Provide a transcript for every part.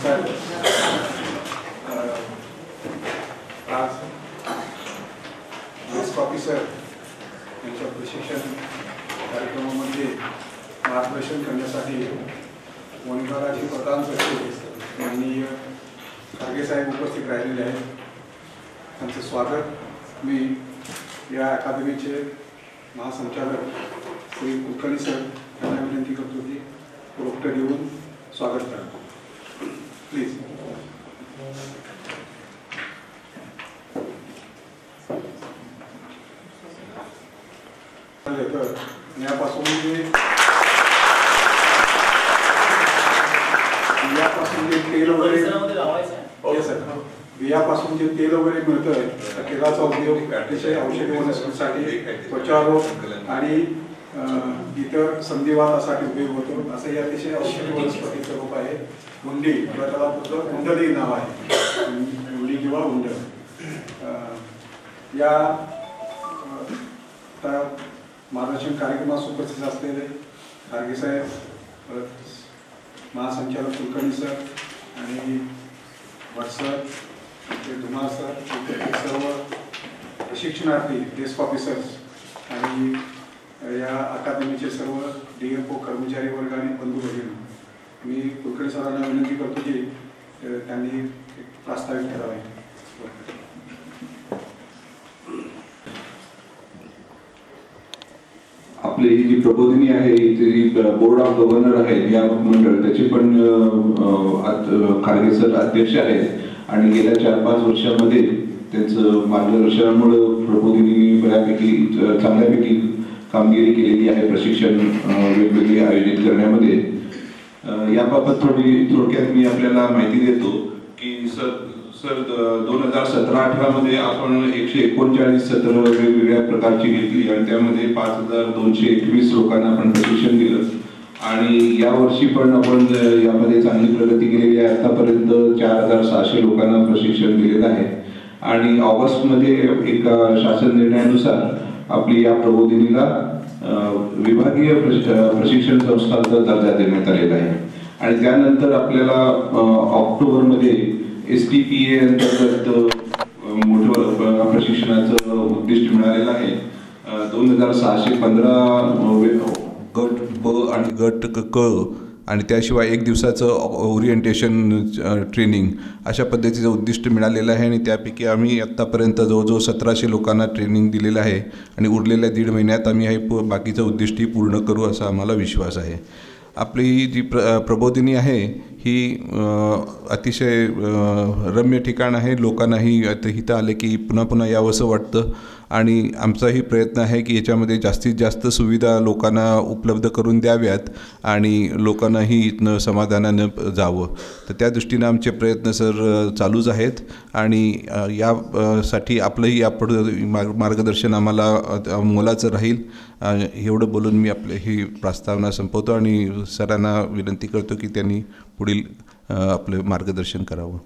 साहेब, आज desk officer यांच्या प्रशिक्षण कार्यक्रमामध्ये मार्गदर्शन करण्यासाठी मोनिकाराजी प्रधान सचिव माननीय खारगे साहेब उपस्थित राहिलेले आहेत. त्यांचं स्वागत मी या अकादमीचे महासंचालक श्री कुलकर्णी सर यांना विनंती करतो की रोपटे देऊन स्वागत करा. प्लीज. यापासून जे तेल वगैरे बियापासून जे तेल वगैरे मिळतं त्या तेलाचा उपयोग अतिशय औषधी वनस्पतीसाठी, त्वचारोग आणि इतर संधिवातासाठी उपयोग होतो. असं हे अतिशय औषधी वनस्पतीचं रोप आहे. हुंडी किंवा त्याला हुंडली नाव आहे, हुंडी किंवा हुंड. या मार्गदर्शन कार्यक्रमात उपस्थित असलेले खारगे साहेब, महासंचालक कुलकर्णी सर आणि भट सर, धुमाळ सर, सर्व प्रशिक्षणार्थी, डेस्क ऑफिसर्स आणि या अकादमीचे सर्व DFO कर्मचारी वर्ग आणि बंधू भगिनी, मी कुलकर्णी सरांना विनंती करतो की त्यांनी प्रास्ताविक करावे. आपली जी प्रबोधिनी आहे, जी बोर्ड ऑफ गव्हर्नर आहेत या मंडळ, त्याचे पण खारगे सर अध्यक्ष आहेत आणि गेल्या 4-5 वर्षामध्ये त्यांचं मार्गदर्शनामुळे प्रबोधिनी बऱ्यापैकी चांगल्यापैकी कामगिरी केलेली आहे प्रशिक्षण वेगवेगळे आयोजित करण्यामध्ये. याबाबत थोडक्यात मी आपल्याला माहिती देतो की सर 2017-18 मध्ये आपण 139 सत्र वेगवेगळ्या प्रकारची घेतली आणि त्यामध्ये 5221 लोकांना आपण प्रशिक्षण दिलं. आणि यावर्षी पण आपण यामध्ये चांगली प्रगती केलेली आहे. आतापर्यंत 4600 लोकांना प्रशिक्षण दिलेलं आहे. आणि ऑगस्टमध्ये एका शासन निर्णयानुसार आपली या प्रबोधिनीला विभागीय प्रशिक्षण संस्थांचा दर्जा देण्यात आलेला आहे. आणि त्यानंतर आपल्याला ऑक्टोबरमध्ये STPA अंतर्गत मोठं प्रशिक्षणाचं उद्दिष्ट मिळालेलं आहे. 2615 गट ब आणि गट क आणि त्याशिवाय 1 दिवसाचं ओरिएंटेशन ट्रेनिंग अशा पद्धतीचं उद्दिष्ट मिळालेलं आहे. आणि त्यापैकी आम्ही आत्तापर्यंत जवळजवळ 1700 लोकांना ट्रेनिंग दिलेलं आहे आणि उरलेल्या 1.5 महिन्यात आम्ही हे बाकीचं उद्दिष्टही पूर्ण करू असा आम्हाला विश्वास आहे. आपली जी प्रबोधिनी आहे ही अतिशय रम्य ठिकाण आहे. लोकांनाही इथं आले की पुन्हा पुन्हा यावंसं वाटतं. आणि आमचाही प्रयत्न आहे की याच्यामध्ये जास्तीत जास्त सुविधा लोकांना उपलब्ध करून द्याव्यात आणि लोकांनाही इथनं समाधानानं जावं. तर त्या दृष्टीनं आमचे प्रयत्न सर चालूच आहेत. आणि यासाठी आपलंही यापुढं मार्गदर्शन आम्हाला मोलाचं राहील. एवढं बोलून मी आपली ही प्रस्तावना संपवतो आणि सरांना विनंती करतो की त्यांनी पुढील आपलं मार्गदर्शन करावं.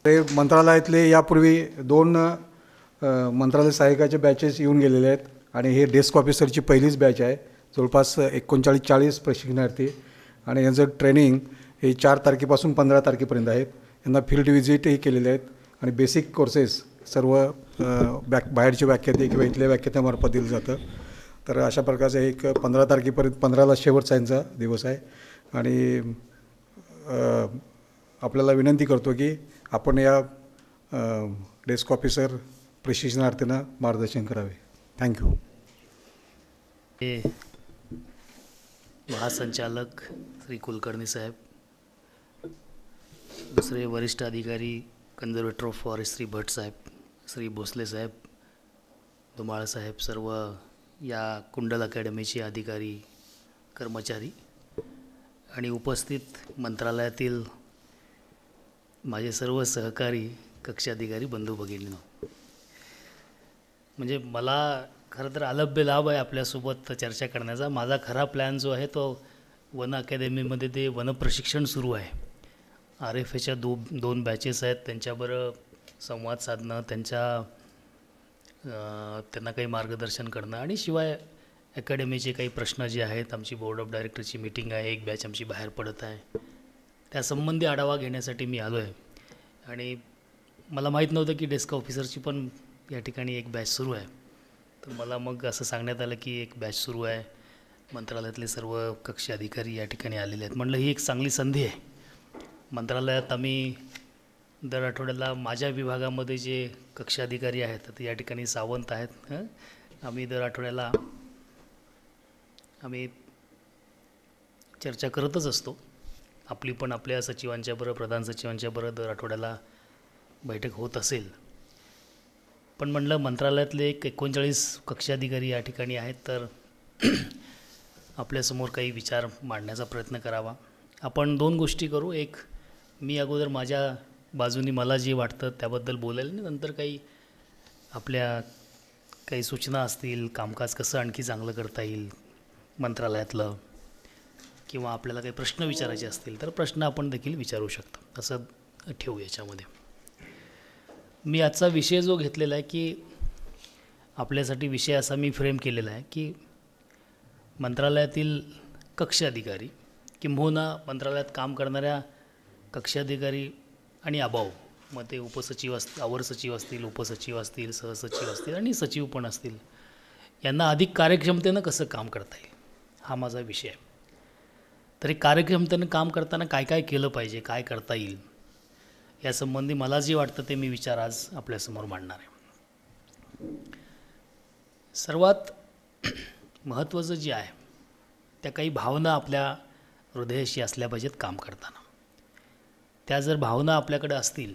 ते मंत्रालयातले यापूर्वी 2 मंत्रालय सहाय्यकाचे बॅचेस येऊन गेलेले आहेत आणि हे डेस्क ऑफिसरची पहिलीच बॅच आहे. जवळपास 39-40 प्रशिक्षणार्थी आणि यांचं ट्रेनिंग हे 4 तारखेपासून 15 तारखेपर्यंत आहेत. यांना फील्ड व्हिजिटही केलेले आहेत आणि बेसिक कोर्सेस सर्व बाहेरच्या व्याख्याते किंवा इथल्या व्याख्यात्यामार्फत दिलं जातं. तर अशा प्रकारचं एक 15 तारखेपर्यंत 15ला शेवटचा यांचा दिवस आहे. आणि आपल्याला विनंती करतो की आपण या डेस्क ऑफिसर प्रशिक्षणार्थींना मार्गदर्शन करावे. थँक्यू. महासंचालक श्री कुलकर्णी साहेब, दुसरे वरिष्ठ अधिकारी कन्झर्वेटर ऑफ फॉरेस्ट श्री भट साहेब, श्री भोसले साहेब, धुमाळ साहेब, सर्व या कुंडल अकॅडमीचे अधिकारी, कर्मचारी आणि उपस्थित मंत्रालयातील माझे सर्व सहकारी कक्षाधिकारी बंधू भगिनींनो, म्हणजे मला खरं तर अलभ्य लाभ आहे आपल्यासोबत चर्चा करण्याचा. माझा खरा प्लॅन जो आहे तो वन अकॅडमीमध्ये ते वन प्रशिक्षण सुरू आहे. RFAच्या 2 बॅचेस आहेत, त्यांच्याबरोबर संवाद साधणं, त्यांना काही मार्गदर्शन करणं आणि शिवाय अकॅडमीचे काही प्रश्न जे आहेत. आमची बोर्ड ऑफ डायरेक्टरची मीटिंग आहे, 1 बॅच आमची बाहेर पडत आहे. त्यासंबंधी आढावा घेण्यासाठी मी आलो आहे. आणि मला माहीत नव्हतं की डेस्क ऑफिसरची पण या ठिकाणी एक बॅच सुरू आहे. तर मला मग असं सांगण्यात आलं की एक बॅच सुरू आहे, मंत्रालयातले सर्व कक्ष अधिकारी या ठिकाणी आलेले आहेत. म्हटलं ही एक चांगली संधी आहे. मंत्रालयात आम्ही दर आठवड्याला माझ्या विभागामध्ये जे कक्ष अधिकारी आहेत ते या ठिकाणी सावंत आहेत. आम्ही दर आठवड्याला आम्ही चर्चा करतच असतो. आपली पण आपल्या सचिवांच्या बरोबर, प्रधान सचिवांच्या बरोबर दर आठवड्याला बैठक होत असेल. पण म्हणलं मंत्रालयातले एक 39 कक्ष अधिकारी या ठिकाणी आहेत, तर आपल्यासमोर काही विचार मांडण्याचा प्रयत्न करावा. आपण 2 गोष्टी करू. एक, मी अगोदर माझ्या बाजूनी मला जे वाटतं त्याबद्दल बोलेल आणि नंतर काही आपल्या काही सूचना असतील, कामकाज कसं आणखी चांगलं करता येईल मंत्रालयातलं, किंवा आपल्याला काही प्रश्न विचारायचे असतील तर प्रश्न आपण देखील विचारू शकतो, असं ठेवू याच्यामध्ये. मी आजचा विषय जो घेतलेला आहे की आपल्यासाठी विषय असा मी फ्रेम केलेला आहे की मंत्रालयातील कक्ष अधिकारी किंबहुना मंत्रालयात काम करणाऱ्या कक्ष अधिकारी आणि अभाव, मग ते उपसचिव असतील, अवर सचिव असतील, उपसचिव असतील, सहसचिव असतील आणि सचिव पण असतील, यांना अधिक कार्यक्षमतेनं कसं काम करता येईल, हा माझा विषय आहे. तरी कार्यक्षमतेनं काम करताना काय काय केलं पाहिजे, काय करता येईल, यासंबंधी मला जे वाटतं ते मी विचार आज आपल्यासमोर मांडणार आहे. सर्वात महत्त्वाचं जे आहे त्या काही भावना आपल्या हृदयाशी असल्या पाहिजेत काम करताना. त्या जर भावना आपल्याकडे असतील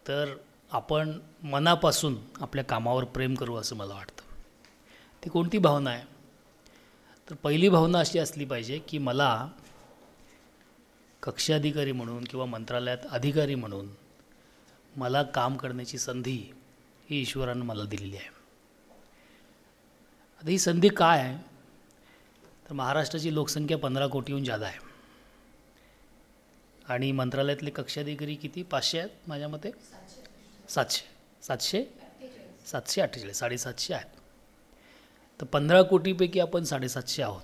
तर आपण मनापासून आपल्या कामावर प्रेम करू असं मला वाटतं. ती कोणती भावना आहे? तर पहिली भावना अशी असली पाहिजे की मला कक्ष अधिकारी म्हणून किंवा मंत्रालयात अधिकारी म्हणून मला काम करण्याची संधी ही ईश्वरानं मला दिलेली आहे. आता ही संधी काय आहे? तर महाराष्ट्राची लोकसंख्या 15 कोटीहून जादा आहे आणि मंत्रालयातले कक्ष अधिकारी किती? 500 आहेत माझ्या मते, 748, 750 आहेत. तर 15 कोटीपैकी आपण 750 आहोत,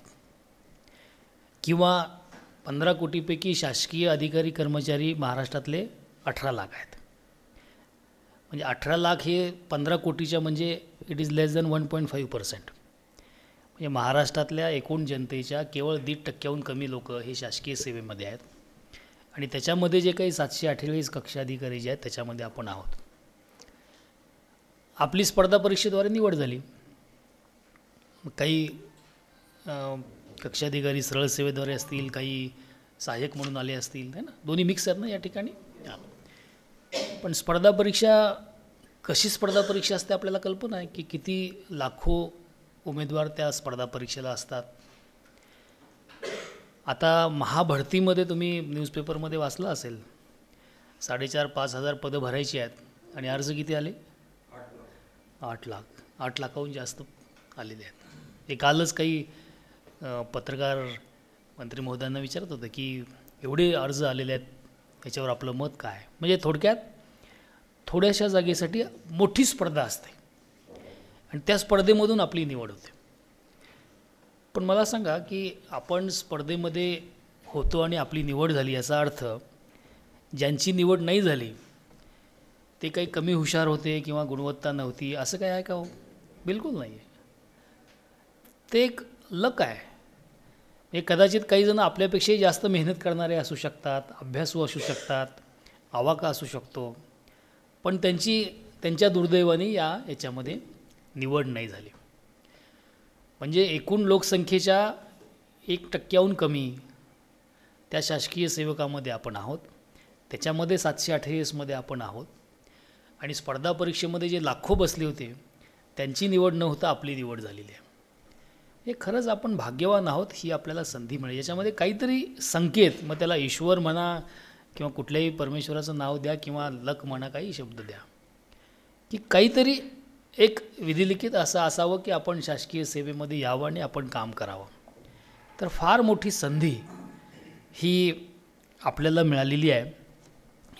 किंवा 15 कोटीपैकी शासकीय अधिकारी कर्मचारी महाराष्ट्रातले 18 लाख आहेत. म्हणजे 18 लाख हे 15 कोटीच्या म्हणजे इट इज लेस दॅन 1.5%. म्हणजे महाराष्ट्रातल्या एकूण जनतेच्या केवळ 1.5% कमी लोक हे शासकीय सेवेमध्ये आहेत आणि त्याच्यामध्ये जे काही 748 कक्ष अधिकारी जे आहेत त्याच्यामध्ये आपण आहोत. आपली स्पर्धा परीक्षेद्वारे निवड झाली. काही कक्ष अधिकारी सरळ सेवेद्वारे असतील, काही सहाय्यक म्हणून आले असतील, है ना, दोन्ही मिक्स आहेत ना या ठिकाणी. पण स्पर्धा परीक्षा कशी स्पर्धा परीक्षा असते आपल्याला कल्पना आहे की किती लाखो उमेदवार त्या स्पर्धा परीक्षेला असतात. आता महाभरतीमध्ये तुम्ही न्यूजपेपरमध्ये वाचलं असेल, 4,500-5,000 हजार पदं भरायची आहेत आणि अर्ज किती आले? 8 लाख. 8 लाखाहून जास्त आलेले आहेत. हे कालच काही पत्रकार मंत्री महोदयांना विचारत होतं की एवढे अर्ज आलेले आहेत, याच्यावर आपलं मत काय? म्हणजे थोडक्यात थोड्याशा जागेसाठी मोठी स्पर्धा असते आणि त्या स्पर्धेमधून आपली निवड होते. पण मला सांगा की आपण स्पर्धेमध्ये होतो आणि आपली निवड झाली, याचा अर्थ ज्यांची निवड नाही झाली ते काही कमी हुशार होते किंवा गुणवत्ता नव्हती असं काय आहे का? हो, बिलकुल नाही आहे. ते एक लक आहे. हे कदाचित काही जण आपल्यापेक्षाही जास्त मेहनत करणारे असू शकतात, अभ्यासू असू शकतात, आवाका असू शकतो, पण त्यांच्या दुर्दैवाने याच्यामध्ये निवड नाही झाली. म्हणजे एकूण लोकसंख्येच्या 1% कमी त्या शासकीय सेवकामध्ये आपण आहोत, त्याच्यामध्ये 748मध्ये आपण आहोत आणि स्पर्धा परीक्षेमध्ये जे लाखो बसले होते त्यांची निवड न होता आपली निवड झालेली आहे. हे खरंच आपण भाग्यवान आहोत, ही आपल्याला संधी मिळेल. याच्यामध्ये काहीतरी संकेत, मग त्याला ईश्वर म्हणा किंवा कुठल्याही परमेश्वराचं नाव द्या किंवा लक म्हणा, काही शब्द द्या, की काहीतरी एक विधिलिखित असं असावं की आपण शासकीय सेवेमध्ये यावं आणि आपण काम करावं. तर फार मोठी संधी ही आपल्याला मिळालेली आहे.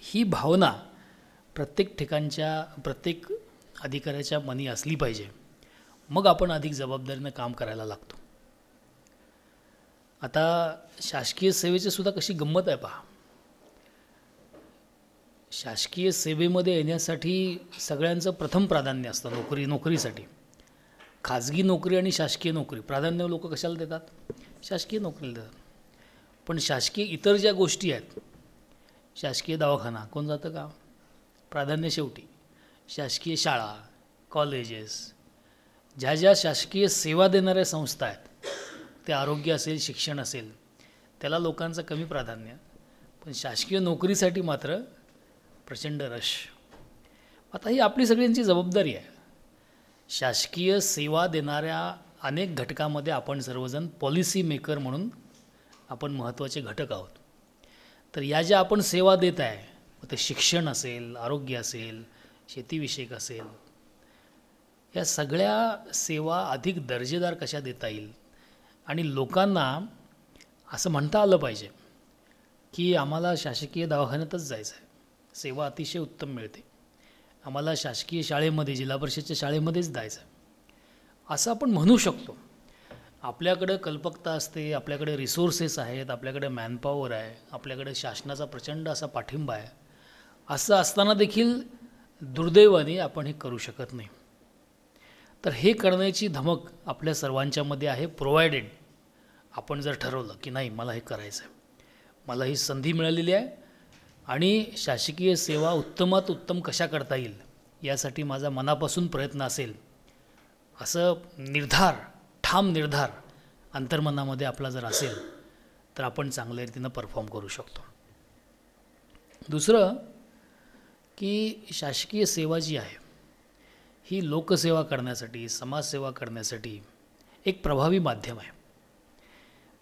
ही भावना प्रत्येक ठिकाणच्या प्रत्येक अधिकाऱ्याच्या मनी असली पाहिजे, मग आपण अधिक जबाबदारीनं काम करायला लागतो. आता शासकीय सेवेची सुद्धा कशी गंमत आहे पहा. शासकीय सेवेमध्ये येण्यासाठी सगळ्यांचं प्रथम प्राधान्य असतं नोकरीसाठी. खाजगी नोकरी आणि शासकीय नोकरी प्राधान्य लोक कशाला देतात? शासकीय नोकरीला देतात. पण शासकीय इतर ज्या गोष्टी आहेत, शासकीय दवाखाना कोण जातं का? प्राधान्य शेवटी. शासकीय शाळा, कॉलेजेस, ज्या ज्या शासकीय सेवा देणाऱ्या संस्था आहेत, ते आरोग्य असेल, शिक्षण असेल, त्याला लोकांचं कमी प्राधान्य. पण शासकीय नोकरीसाठी मात्र प्रचंड रश. आता ही आपली सगळ्यांची जबाबदारी आहे. शासकीय सेवा देणाऱ्या अनेक घटकामध्ये आपण सर्वजण पॉलिसी मेकर म्हणून आपण महत्त्वाचे घटक आहोत. तर या ज्या आपण सेवा देत आहे, मग ते शिक्षण असेल, आरोग्य असेल, शेतीविषयक असेल, या सगळ्या सेवा अधिक दर्जेदार कशा देता येईल आणि लोकांना असं म्हणता आलं पाहिजे की आम्हाला शासकीय दवाखान्यातच जायचं आहे, सेवा अतिशय उत्तम मिळते, आम्हाला शासकीय शाळेमध्ये, जिल्हा परिषदच्या शाळेमध्येच जायचं आहे, असं आपण म्हणू शकतो. आपल्याकडं कल्पकता असते, आपल्याकडे रिसोर्सेस आहेत, आपल्याकडे मॅनपॉवर आहे, आपल्याकडे शासनाचा प्रचंड असा पाठिंबा आहे. असं असताना देखील दुर्दैवाने आपण हे करू शकत नाही. तर हे करण्याची धमक आपल्या सर्वांच्यामध्ये आहे, प्रोव्हायडेड आपण जर ठरवलं की नाही मला हे करायचं आहे, मला ही संधी मिळालेली आहे आणि शासकीय सेवा उत्तमात उत्तम कशा करता येईल यासाठी माझा मनापासून प्रयत्न असेल, असं ठाम निर्धार अंतर्मनामध्ये आपला जर असेल तर आपण चांगल्या रीतीनं परफॉर्म करू शकतो. दुसरं की शासकीय सेवा जी आहे ही लोकसेवा करण्यासाठी, समाजसेवा करण्यासाठी एक प्रभावी माध्यम आहे.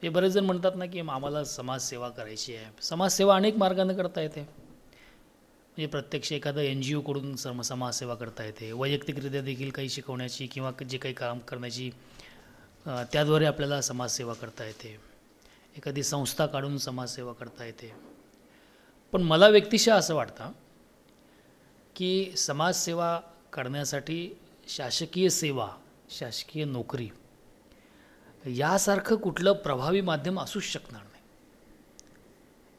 हे बरेच जण म्हणतात ना की आम्हाला समाजसेवा करायची आहे. समाजसेवा अनेक मार्गाने करता येते. म्हणजे प्रत्यक्ष एखादं NGOकडून समाजसेवा करता येते, वैयक्तिकरित्या देखील काही शिकवण्याची किंवा जे काही काम करण्याची त्याद्वारे आपल्याला समाजसेवा करता येते, एखादी संस्था काढून समाजसेवा करता येते. पण मला व्यक्तिशः असं वाटतं की समाजसेवा करण्यासाठी शासकीय सेवा, शासकीय नोकरी यासारखं कुठलं प्रभावी माध्यम असूच शकणार नाही.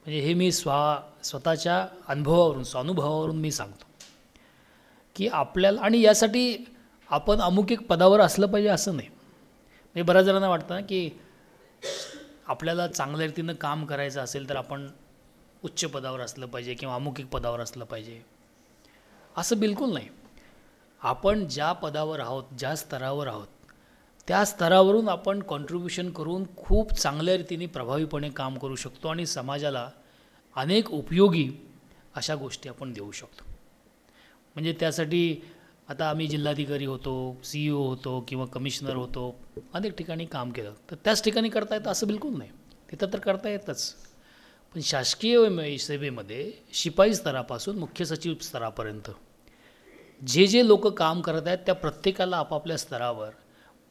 म्हणजे हे मी स्वतःच्या अनुभवावरून, स्वानुभवावरून मी सांगतो की आपल्याला, आणि यासाठी आपण अमुक एक पदावर असलं पाहिजे असं नाही. म्हणजे बऱ्याच जणांना वाटतं ना की आपल्याला चांगल्या रीतीनं काम करायचं असेल तर आपण उच्च पदावर असलं पाहिजे किंवा अमुक एक पदावर असलं पाहिजे, असं बिलकुल नाही. आपण ज्या पदावर आहोत, ज्या स्तरावर आहोत, त्या स्तरावरून आपण कॉन्ट्रीब्युशन करून खूप चांगल्या रीतीने प्रभावीपणे काम करू शकतो आणि समाजाला अनेक उपयोगी अशा गोष्टी आपण देऊ शकतो. म्हणजे त्यासाठी आता आम्ही जिल्हाधिकारी होतो, CEO होतो किंवा कमिशनर होतो, अनेक ठिकाणी काम केलं, तर त्याच ठिकाणी करता येतं असं बिलकुल नाही. तिथं तर करता येतच. पण शासकीय सेवेमध्ये शिपाई स्तरापासून मुख्य सचिव स्तरापर्यंत जे लोक काम करत आहेत त्या प्रत्येकाला आपापल्या स्तरावर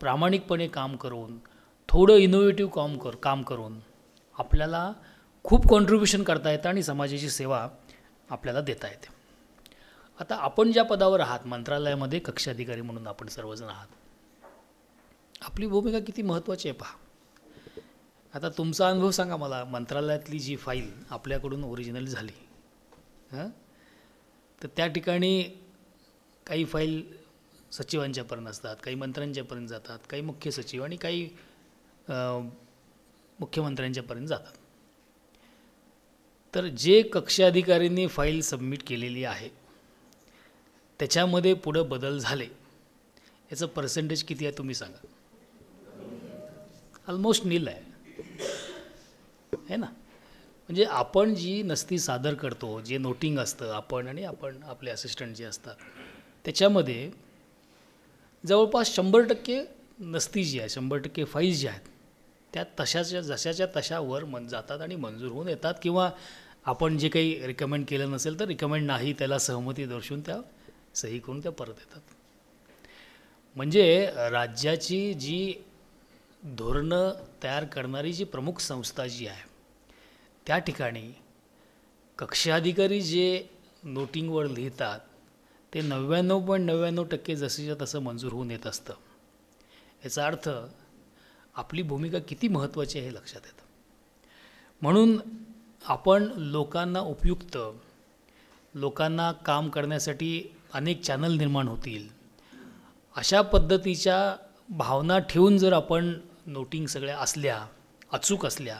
प्रामाणिकपणे काम करून, थोडं इनोव्हेटिव्ह काम करून आपल्याला खूप कॉन्ट्रीब्युशन करता येतं आणि समाजाची सेवा आपल्याला देता येते. आता आपण ज्या पदावर आहात, मंत्रालयामध्ये कक्षाधिकारी म्हणून आपण सर्वजण आहात, आपली भूमिका किती महत्त्वाची आहे पहा. आता तुमचा अनुभव सांगा मला. मंत्रालयातली जी फाईल आपल्याकडून ओरिजिनल झाली, तर त्या ठिकाणी काही फाईल सचिवांच्यापर्यंत असतात, काही मंत्र्यांच्यापर्यंत जातात, काही मुख्य सचिव आणि काही मुख्यमंत्र्यांच्यापर्यंत जातात. तर जे कक्ष अधिकाऱ्यांनी फाईल सबमिट केलेली आहे त्याच्यामध्ये पुढं बदल झाले, याचं पर्सेंटेज किती आहे तुम्ही सांगा. ऑलमोस्ट नील आहे ना. म्हणजे आपण जी नस्ती सादर करतो, जे नोटिंग असतं आपण आपले असिस्टंट जे असतात, त्याच्यामध्ये जवळपास 100% नस्ती जी आहे, 100% फाईल्स ज्या आहेत त्या जशाच्या तशा वर जातात आणि मंजूर होऊन येतात, किंवा आपण जे काही रिकमेंड केलं नसेल तर रिकमेंड नाही त्याला सहमती दर्शवून त्या सही करून त्या परत येतात. म्हणजे राज्याची जी धोरणं तयार करणारी जी प्रमुख संस्था जी आहे त्या ठिकाणी कक्षाधिकारी जे नोटिंगवर लिहितात ते 99.99% जसंच्या तसं मंजूर होऊन येत असतं. याचा अर्थ आपली भूमिका किती महत्त्वाची आहे हे लक्षात येतं. म्हणून आपण लोकांना उपयुक्त लोकांना काम करण्यासाठी अनेक चॅनल निर्माण होतील, अशा पद्धतीच्या भावना ठेवून जर आपण नोटिंग सगळ्या असल्या, अचूक असल्या,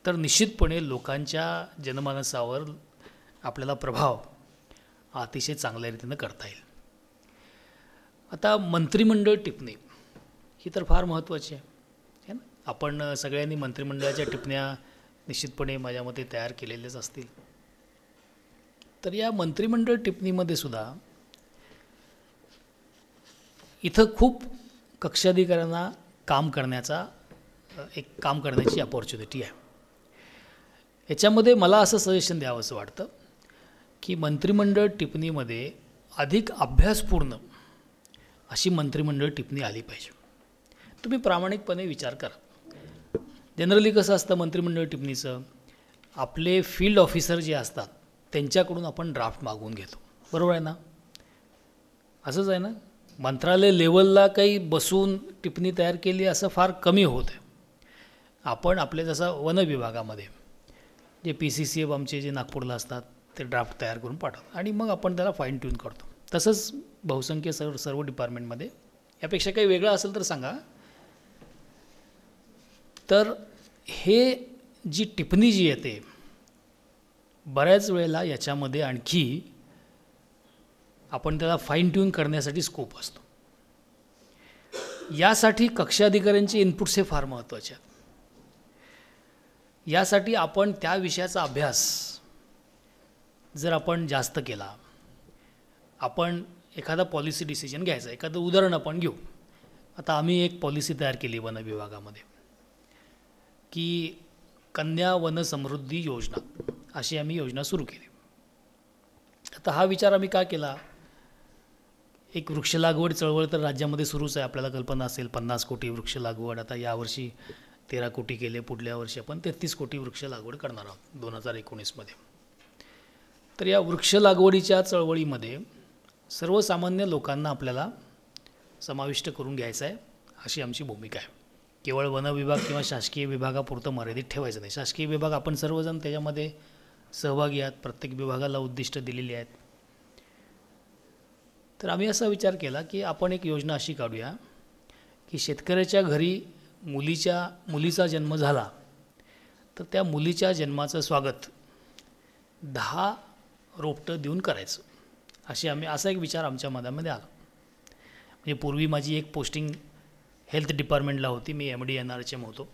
तर निश्चितपणे लोकांच्या जनमानसावर आपल्याला प्रभाव अतिशय चांगल्या रीतीनं करता येईल. आता मंत्रिमंडळ टिपणे ही तर फार महत्त्वाची आहे ना. आपण सगळ्यांनी मंत्रिमंडळाच्या टिपण्या निश्चितपणे माझ्या मते तयार केलेलेच असतील. तर या मंत्रिमंडळ टिप्पणीमध्ये सुद्धा इथं खूप कक्षाधिकाऱ्यांना काम करण्याची अपॉर्च्युनिटी आहे. याच्यामध्ये मला असं सजेशन द्यावं असं वाटतं की मंत्रिमंडळ टिप्पणीमध्ये अधिक अभ्यासपूर्ण अशी मंत्रिमंडळ टिप्पणी आली पाहिजे. तुम्ही प्रामाणिकपणे विचार करा. जनरली कसं असतं मंत्रिमंडळ टिप्पणीचं, आपले फील्ड ऑफिसर जे असतात त्यांच्याकडून आपण ड्राफ्ट मागवून घेतो, बरोबर आहे ना? असंच आहे ना. मंत्रालय लेवलला काही बसून टिप्पणी तयार केली असं फार कमी होत आहे. आपण आपले जसं वन विभागामध्ये जे PCCF आमचे जे नागपूरला असतात ते ड्राफ्ट तयार करून पाठवतात आणि मग आपण त्याला फाईन ट्यून करतो. तसंच बहुसंख्य सर्व डिपार्टमेंटमध्ये. यापेक्षा काही वेगळं असेल तर सांगा. तर हे जी टिप्पणी जी येते बऱ्याच वेळेला याच्यामध्ये आणखी आपण त्याला फाईन ट्यून करण्यासाठी स्कोप असतो. यासाठी कक्षाधिकाऱ्यांचे इनपुट्स हे फार महत्त्वाचे आहेत. यासाठी आपण त्या विषयाचा अभ्यास जर आपण जास्त केला, आपण एखादा पॉलिसी डिसिजन घ्यायचा. एखादं उदाहरण आपण घेऊ. आता आम्ही एक पॉलिसी तयार केली वन विभागामध्ये की कन्या वन समृद्धी योजना अशी आम्ही योजना सुरू केली. आता हा विचार आम्ही का केला? एक वृक्ष लागवड चळवळ तर राज्यामध्ये सुरूच आहे. आपल्याला कल्पना असेल 50 कोटी वृक्ष लागवड. आता यावर्षी 13 कोटी केले, पुढल्या वर्षी आपण 33 कोटी वृक्ष लागवड करणार आहोत 2019मध्ये. तर या वृक्ष लागवडीच्या चळवळीमध्ये सर्वसामान्य लोकांना आपल्याला समाविष्ट करून घ्यायचं आहे अशी आमची भूमिका आहे. केवळ वन विभाग किंवा शासकीय विभागापुरतं मर्यादित ठेवायचं नाही. शासकीय विभाग आपण सर्वजण त्याच्यामध्ये सहभागी आहात. प्रत्येक विभागाला उद्दिष्ट दिलेली आहेत. तर आम्ही असा विचार केला की आपण एक योजना अशी काढूया की शेतकऱ्याच्या घरी मुलीचा जन्म झाला तर त्या मुलीच्या जन्माचं स्वागत 10 रोपटं देऊन करायचं. असा एक विचार आमच्या मनामध्ये आला. म्हणजे पूर्वी माझी एक पोस्टिंग हेल्थ डिपार्टमेंटला होती. मी MD NRHM होतो,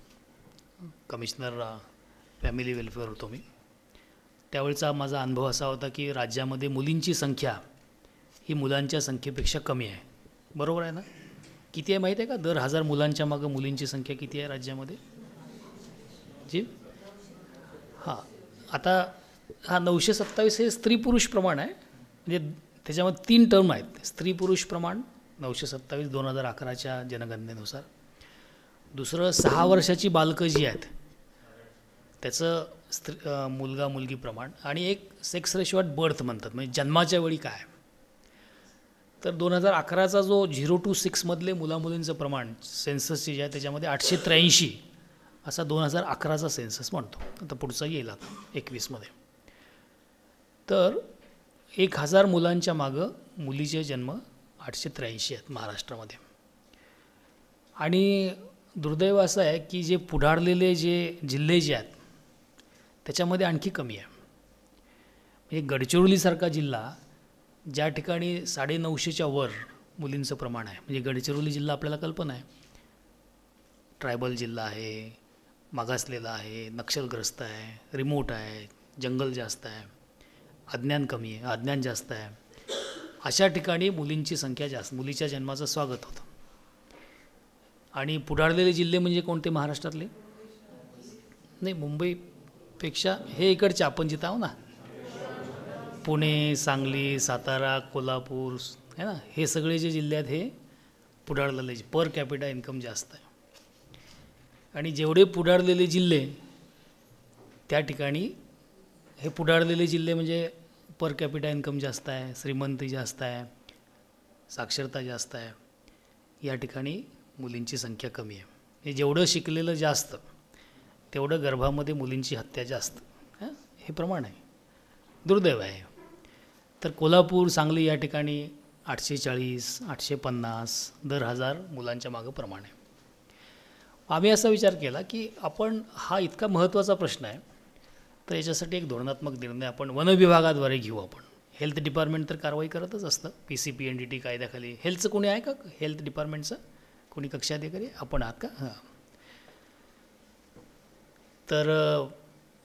कमिशनर फॅमिली वेलफेअर होतो मी. त्यावेळचा माझा अनुभव असा होता की राज्यामध्ये मुलींची संख्या ही मुलांच्या संख्येपेक्षा कमी आहे. बरोबर आहे ना? किती आहे माहीत आहे का? दर 1000 मुलांच्या मागं मुलींची संख्या किती आहे राज्यामध्ये? जी हां. आता 927 हे स्त्री पुरुष प्रमाण आहे. म्हणजे त्याच्यामध्ये 3 टर्म आहेत. स्त्री पुरुष प्रमाण 927 2011च्या जनगणनेनुसार. दुसरं 6 वर्षाची बालकं जी आहेत त्याचं मुलगा मुलगी प्रमाण. आणि एक सेक्स रेशो ॲट बर्थ म्हणतात, म्हणजे जन्माच्या वेळी काय. तर 2011चा जो 0 to 6 मधले मुलामुलींचं प्रमाण सेन्ससची जे आहे त्याच्यामध्ये 883 असा 2011चा सेन्सस म्हणतो. आता पुढचा येईल आता 21मध्ये. तर 1000 मुलांच्या मागं मुलीचे जन्म 883 आहेत महाराष्ट्रामध्ये. आणि दुर्दैव असं आहे की जे पुढारलेले जे जिल्हे जे आहेत त्याच्यामध्ये आणखी कमी आहे. म्हणजे गडचिरोलीसारखा जिल्हा ज्या ठिकाणी 950च्या वर मुलींचं प्रमाण आहे. म्हणजे गडचिरोली जिल्हा आपल्याला कल्पना आहे, ट्रायबल जिल्हा आहे, मागासलेला आहे, नक्षलग्रस्त आहे, रिमोट आहे, जंगल जास्त आहे, अज्ञान जास्त आहे. अशा ठिकाणी मुलींची संख्या जास्त, मुलीच्या जन्माचं स्वागत होतं. आणि पुढारलेले जिल्हे म्हणजे कोणते महाराष्ट्रातले? नाही, मुंबईपेक्षा हे इकडचे आपण जिथं आहो ना, पुणे, सांगली, सातारा, कोल्हापूर आहे ना, हे सगळे जे जिल्हे आहेत हे पुढारलेले. पर कॅपिटा इन्कम जास्त आहे. आणि जेवढे पुढारलेले जिल्हे त्या ठिकाणी हे पुढारलेले जिल्हे म्हणजे पर कॅपिटा इन्कम जास्त आहे, श्रीमंती जास्त आहे, साक्षरता जास्त आहे. या ठिकाणी मुलींची संख्या कमी आहे. हे जेवढं शिकलेलं जास्त तेवढं गर्भामध्ये मुलींची हत्या जास्त. हे प्रमाण आहे. दुर्दैव आहे. तर कोल्हापूर सांगली या ठिकाणी 840 850 दर 1000 मुलांच्या मागं प्रमाण आहे. आम्ही असा विचार केला की आपण हा इतका महत्त्वाचा प्रश्न आहे, तर याच्यासाठी एक धोरणात्मक निर्णय आपण वन विभागाद्वारे घेऊ. आपण हेल्थ डिपार्टमेंट तर कारवाई करतच असतं, PCPNDT कायद्याखाली. हेल्थचं कोणी आहे का, हेल्थ डिपार्टमेंटचं कोणी कक्षाधिकारी आपण आहात का? हां. तर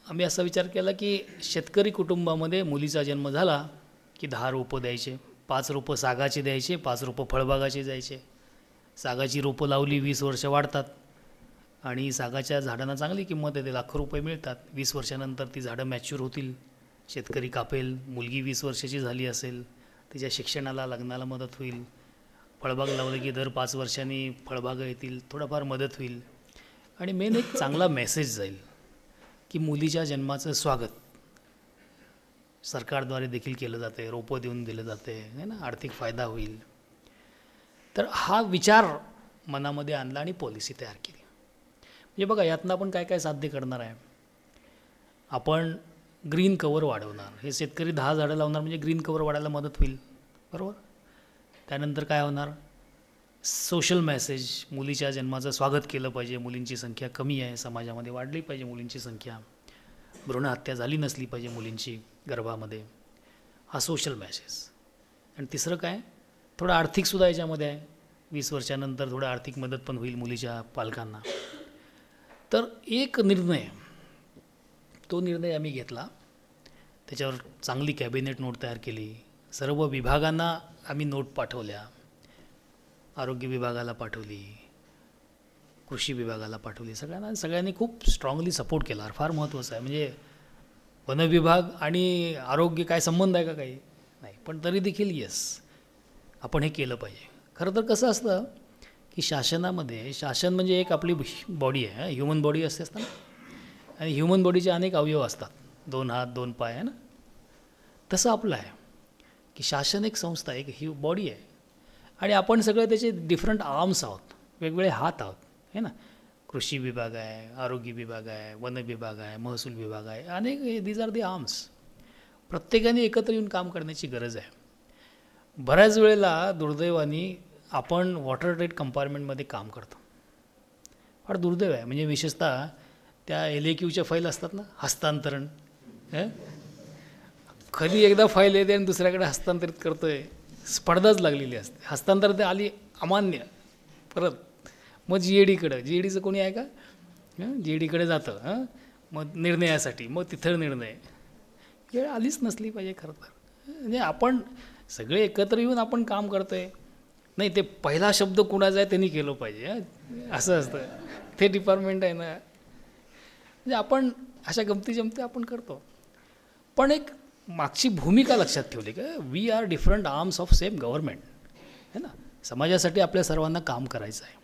आम्ही असा विचार केला की शेतकरी कुटुंबामध्ये मुलीचा जन्म झाला की 10 रोपं द्यायचे, 5 रोपं सागाचे द्यायचे, 5 रोपं फळबागाचे द्यायचे. सागाची रोपं लावली 20 वर्ष वाढतात आणि सागाच्या झाडांना चांगली किंमत येते, लाखो रुपये मिळतात. 20 वर्षानंतर ती झाडं मॅच्युअर होतील, शेतकरी कापेल. मुलगी 20 वर्षाची झाली असेल, तिच्या शिक्षणाला लग्नाला मदत होईल. फळबाग लावलं की दर 5 वर्षांनी फळबागं येतील, थोडाफार मदत होईल. आणि मेन एक चांगला मेसेज जाईल की मुलीच्या जन्माचं स्वागत सरकारद्वारे देखील केलं जाते, रोपं देऊन दिलं जाते, है ना, आर्थिक फायदा होईल. तर हा विचार मनामध्ये आणला आणि पॉलिसी तयार केली. म्हणजे बघा, यातनं आपण काय काय साध्य करणार आहे. आपण ग्रीन कवर वाढवणार. हे शेतकरी 10 झाडं लावणार म्हणजे ग्रीन कवर वाढायला मदत होईल, बरोबर. त्यानंतर काय होणार, सोशल मेसेज, मुलीच्या जन्माचं स्वागत केलं पाहिजे, मुलींची संख्या कमी आहे समाजामध्ये, वाढली पाहिजे मुलींची संख्या, भ्रूण हत्या झाली नसली पाहिजे मुलींची गर्भामध्ये, हा सोशल मेसेज. आणि तिसरं काय, थोडं आर्थिकसुद्धा याच्यामध्ये आहे. 20 वर्षानंतर थोडं आर्थिक मदत पण होईल मुलीच्या पालकांना. तर एक निर्णय, तो निर्णय आम्ही घेतला. त्याच्यावर चांगली कॅबिनेट नोट तयार केली. सर्व विभागांना आम्ही नोट पाठवल्या. आरोग्य विभागाला पाठवली, कृषी विभागाला पाठवली. सगळ्यांनी खूप स्ट्रॉंगली सपोर्ट केला. फार महत्त्वाचं आहे. म्हणजे वन विभाग आणि आरोग्य काय संबंध आहे का, काही नाही, पण तरी देखील येस, आपण हे केलं पाहिजे. खरं तर कसं असतं की शासनामध्ये, शासन म्हणजे एक आपली बॉडी आहे, ह्युमन बॉडी असते ना, आणि ह्युमन बॉडीचे अनेक अवयव असतात, 2 हात 2 पाय, आहे ना. तसं आपलं आहे की शासन एक संस्था, एक ही बॉडी आहे, आणि आपण सगळे त्याचे डिफरंट आर्म्स आहोत, वेगवेगळे हात आहोत, है ना. कृषी विभाग आहे, आरोग्य विभाग आहे, वन विभाग आहे, महसूल विभाग आहे, अनेक, दीज आर दी आर्म्स. प्रत्येकाने एकत्र येऊन काम करण्याची गरज आहे. बऱ्याच वेळेला दुर्दैवाने आपण वॉटर टाईट कंपार्टमेंटमध्ये काम करतो. फार दुर्दैव आहे. म्हणजे विशेषतः त्या LAQच्या फाईल असतात ना, हस्तांतरण, कधी एकदा फाईल येते आणि दुसऱ्याकडे हस्तांतरित करतो आहे, स्पर्धाच लागलेली असते. हस्तांतरित आली अमान्य, परत मग GADकडं, GADचं कोणी आहे का, GADकडे जातं, मग निर्णयासाठी, मग तिथं निर्णय. वेळ आलीच नसली पाहिजे खरं तर. म्हणजे आपण सगळे एकत्र येऊन आपण काम करतो आहे. नाही, ते पहिला शब्द कुणाचा आहे त्यांनी केलं पाहिजे, असं असतं. ते डिपार्टमेंट आहे ना. म्हणजे आपण अशा गमती जमती आपण करतो, पण एक मागची भूमिका लक्षात ठेवली का, we are different arms of same government, है ना. समाजासाठी आपल्या सर्वांना काम करायचं आहे.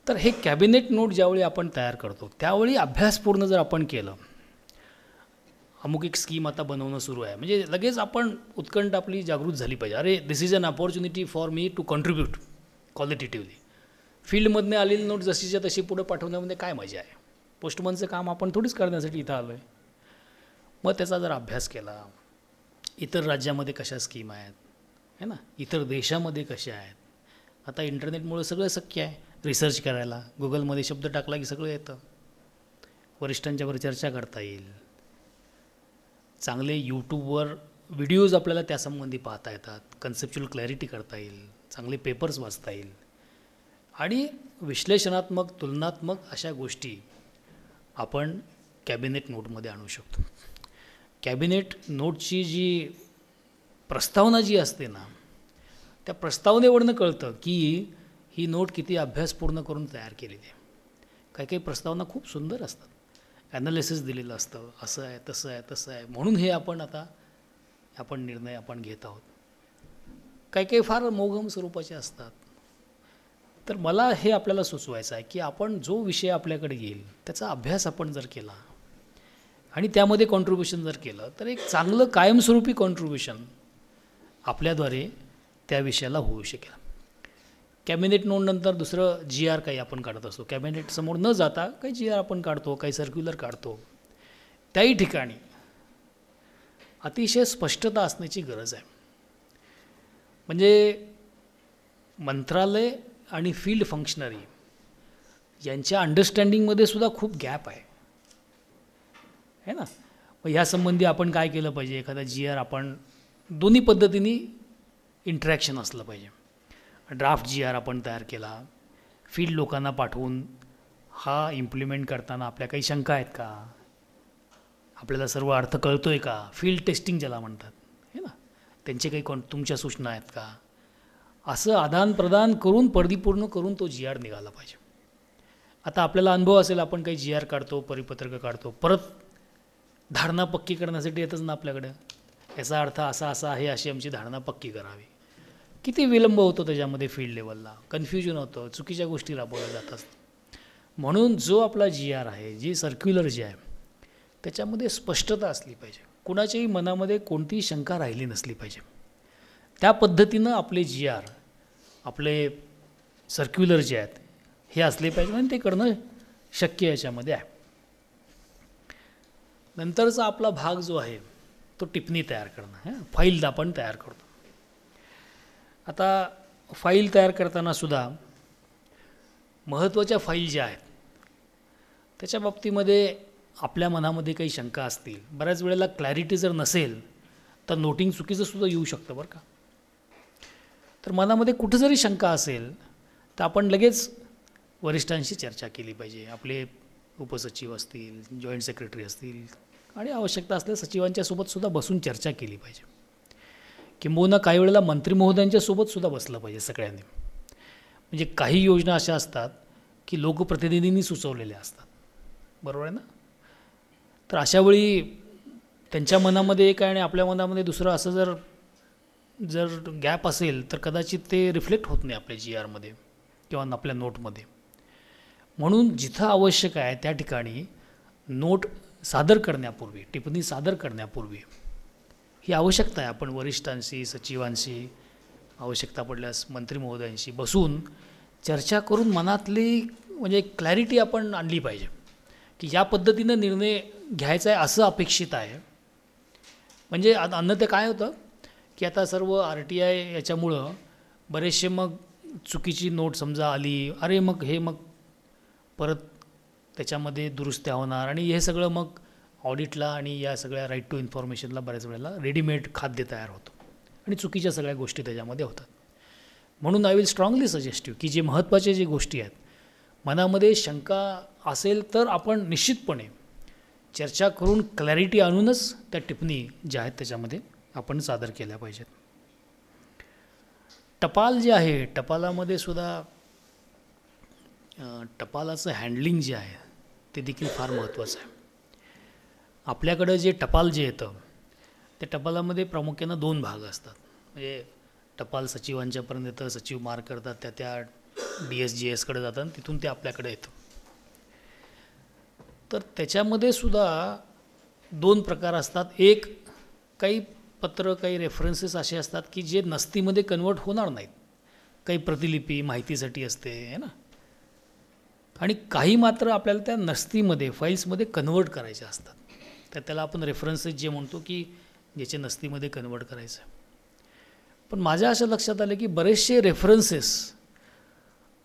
तर हे कॅबिनेट नोट ज्यावेळी आपण तयार करतो त्यावेळी अभ्यासपूर्ण जर आपण केलं, अमुक एक स्कीम आता बनवणं सुरू आहे, म्हणजे लगेच आपण उत्कंठ आपली जागृत झाली पाहिजे. अरे, this is an opportunity for me to contribute qualitatively. फील्डमधनं आलेली नोट जशीच्या तशी पुढं पाठवण्यामध्ये काय मजा आहे. पोस्टमनचं काम आपण थोडीच करण्यासाठी इथं आलो आहे. मग त्याचा जर अभ्यास केला, इतर राज्यामध्ये कशा स्कीम आहेत, है ना, इतर देशामध्ये कशा आहेत. आता इंटरनेटमुळे सगळं शक्य आहे रिसर्च करायला. गुगलमध्ये शब्द टाकला की सगळं येतं. वरिष्ठांच्यावर चर्चा करता येईल. चांगले यूट्यूबवर व्हिडिओज आपल्याला त्यासंबंधी पाहता येतात. कन्सेप्च्युअल क्लॅरिटी करता येईल. चांगले पेपर्स वाचता येईल. आणि विश्लेषणात्मक, तुलनात्मक अशा गोष्टी आपण कॅबिनेट नोटमध्ये आणू शकतो. कॅबिनेट नोटची जी प्रस्तावना जी असते ना, त्या प्रस्तावनेवरनं कळतं की ही नोट किती अभ्यासपूर्ण करून तयार केलेली आहे. काही काही प्रस्तावना खूप सुंदर असतात, ॲनालिसिस दिलेलं असतं, असं आहे, तसं आहे, तसं आहे, म्हणून हे आपण निर्णय आपण घेत आहोत. काही काही फार मोघम स्वरूपाचे असतात. तर मला हे आपल्याला सुचवायचं आहे की आपण जो विषय आपल्याकडे येईल त्याचा अभ्यास आपण जर केला आणि त्यामध्ये कॉन्ट्रीब्युशन जर केलं, तर एक चांगलं कायमस्वरूपी कॉन्ट्रीब्युशन आपल्याद्वारे त्या विषयाला होऊ शकेल. कॅबिनेट नोटनंतर दुसरं GR काही आपण काढत असतो. कॅबिनेटसमोर न जाता काही GR आपण काढतो, काही सर्क्युलर काढतो. त्याही ठिकाणी अतिशय स्पष्टता असण्याची गरज आहे. म्हणजे मंत्रालय आणि फील्ड फंक्शनरी यांच्या अंडरस्टँडिंगमध्ये सुद्धा खूप गॅप आहे ना. मग ह्यासंबंधी आपण काय केलं पाहिजे, एखादा GR आपण दोन्ही पद्धतीने इंटरॅक्शन असलं पाहिजे. ड्राफ्ट GR आपण तयार केला, फील्ड लोकांना पाठवून हा इम्प्लिमेंट करताना आपल्या काही शंका आहेत का, आपल्याला सर्व अर्थ कळतो आहे का, फील्ड टेस्टिंग ज्याला म्हणतात है ना, त्यांचे काही तुमच्या सूचना आहेत का, असं आदानप्रदान करून परिपूर्ण करून तो GR निघाला पाहिजे. आता आपल्याला अनुभव असेल, आपण काही GR काढतो, परिपत्रकं काढतो, परत धारणा पक्की करण्यासाठी येतच ना आपल्याकडे, याचा अर्थ असा असा आहे, अशी आमची धारणा पक्की करावी. किती विलंब होतो त्याच्यामध्ये, फील्ड लेवलला कन्फ्युजन होतं, चुकीच्या गोष्टी राबवल्या जातात. म्हणून जो आपला GR आहे, जी सर्क्युलर जे आहे, त्याच्यामध्ये स्पष्टता असली पाहिजे, कुणाच्याही मनामध्ये कोणतीही शंका राहिली नसली पाहिजे. त्या पद्धतीनं आपले GR, आपले सर्क्युलर जे आहेत हे असले पाहिजे आणि ते करणं शक्य याच्यामध्ये आहे. नंतरचा आपला भाग जो आहे तो टिप्पणी तयार करणं, फाईल आपण तयार करतो. आता फाईल तयार करताना सुद्धा महत्त्वाच्या फाईल ज्या आहेत त्याच्या बाबतीमध्ये आपल्या मनामध्ये काही शंका असतील, बऱ्याच वेळेला क्लॅरिटी जर नसेल तर नोटिंग चुकीचं सुद्धा येऊ शकतं बरं का. तर मनामध्ये कुठं जरी शंका असेल तर आपण लगेच वरिष्ठांशी चर्चा केली पाहिजे. आपले उपसचिव असतील, जॉईंट सेक्रेटरी असतील आणि आवश्यकता असलेल्या सचिवांच्या सोबतसुद्धा बसून चर्चा केली पाहिजे. किंबहुना काही वेळेला मंत्री महोदयांच्या सोबतसुद्धा बसलं पाहिजे सगळ्यांनी. म्हणजे काही योजना अशा असतात की लोकप्रतिनिधींनी सुचवलेल्या असतात, बरोबर आहे ना. तर अशावेळी त्यांच्या मनामध्ये एक आहे आणि आपल्या मनामध्ये दुसरं असं जर गॅप असेल तर कदाचित ते रिफ्लेक्ट होत नाही आपल्या GRमध्ये किंवा आपल्या नोटमध्ये. म्हणून जिथं आवश्यक आहे त्या ठिकाणी नोट सादर करण्यापूर्वी, टिप्पणी सादर करण्यापूर्वी ही आवश्यकता आहे, आपण वरिष्ठांशी, सचिवांशी, आवश्यकता पडल्यास मंत्री महोदयांशी बसून चर्चा करून मनातली म्हणजे क्लॅरिटी आपण आणली पाहिजे की या पद्धतीनं निर्णय घ्यायचा आहे असं अपेक्षित आहे. म्हणजे अन्यथा काय होतं की आता सर्व RTI याच्यामुळं बरेचसे मग चुकीची नोट समजा आली, अरे मग हे मग परत त्याच्यामध्ये दुरुस्त्या होणार आणि हे सगळं मग ऑडिटला आणि या सगळ्या राईट टू इन्फॉर्मेशनला बऱ्याच वेळेला रेडीमेड खाद्य तयार होतं आणि चुकीच्या सगळ्या गोष्टी त्याच्यामध्ये होतात. म्हणून I will strongly suggest you की जे महत्त्वाचे जे गोष्टी आहेत, मनामध्ये शंका असेल तर आपण निश्चितपणे चर्चा करून क्लॅरिटी आणूनच त्या टिप्पणी ज्या आहेत त्याच्यामध्ये आपण सादर केल्या पाहिजेत. टपाल जे आहे, टपालामध्ये सुद्धा टपालाचं हँडलिंग जे आहे ते देखील फार महत्त्वाचं आहे. आपल्याकडं जे टपाल जे येतं त्या टपालामध्ये प्रामुख्यानं 2 भाग असतात. म्हणजे टपाल सचिवांच्यापर्यंत येतं, सचिव मार्क करतात, त्या DSGSकडे जातात आणि तिथून ते आपल्याकडे येतं. तर त्याच्यामध्ये सुद्धा 2 प्रकार असतात. एक, काही पत्र, काही रेफरन्सेस असे असतात की जे नस्तीमध्ये कन्वर्ट होणार नाहीत, काही प्रतिलिपी माहितीसाठी असते है ना, आणि काही मात्र आपल्याला त्या नस्तीमध्ये, फाईल्समध्ये कन्वर्ट करायचे असतात. तर त्याला आपण रेफरन्सेस जे म्हणतो की ज्याचे नस्तीमध्ये कन्वर्ट करायचं. पण माझ्या अशा लक्षात आलं की बरेचसे रेफरन्सेस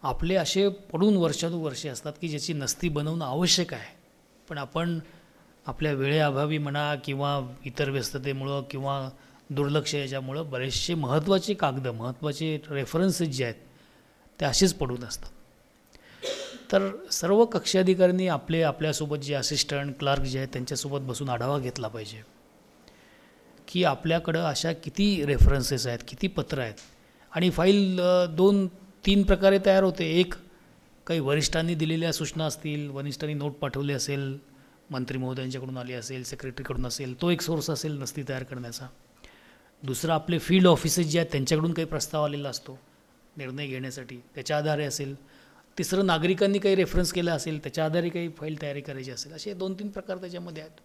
आपले असे पडून वर्षानुवर्षे असतात की ज्याची नस्ती बनवणं आवश्यक आहे, पण आपण आपल्या वेळेअभावी म्हणा किंवा इतर व्यस्ततेमुळं किंवा दुर्लक्ष याच्यामुळं बरेचसे महत्त्वाचे कागद, महत्त्वाचे रेफरन्सेस जे आहेत ते असेच पडून असतात. तर सर्व कक्षाधिकाऱ्यांनी आपल्यासोबत जे असिस्टंट क्लार्क जे आहेत त्यांच्यासोबत बसून आढावा घेतला पाहिजे की आपल्याकडं अशा किती रेफरन्सेस आहेत, किती पत्र आहेत. आणि फाईल 2-3 प्रकारे तयार होते. एक, काही वरिष्ठांनी दिलेल्या सूचना असतील, वरिष्ठांनी नोट पाठवली असेल, मंत्री महोदयांच्याकडून आली असेल, सेक्रेटरीकडून असेल, तो एक सोर्स असेल नस्ती तयार करण्याचा. दुसरा, आपले फील्ड ऑफिसेस जे आहेत त्यांच्याकडून काही प्रस्ताव आलेला असतो निर्णय घेण्यासाठी, त्याच्या आधारे असेल. तिसरं, नागरिकांनी काही रेफरन्स केला असेल, त्याच्या आधारे काही फाईल तयारी करायची असेल. असे 2-3 प्रकार त्याच्यामध्ये आहेत.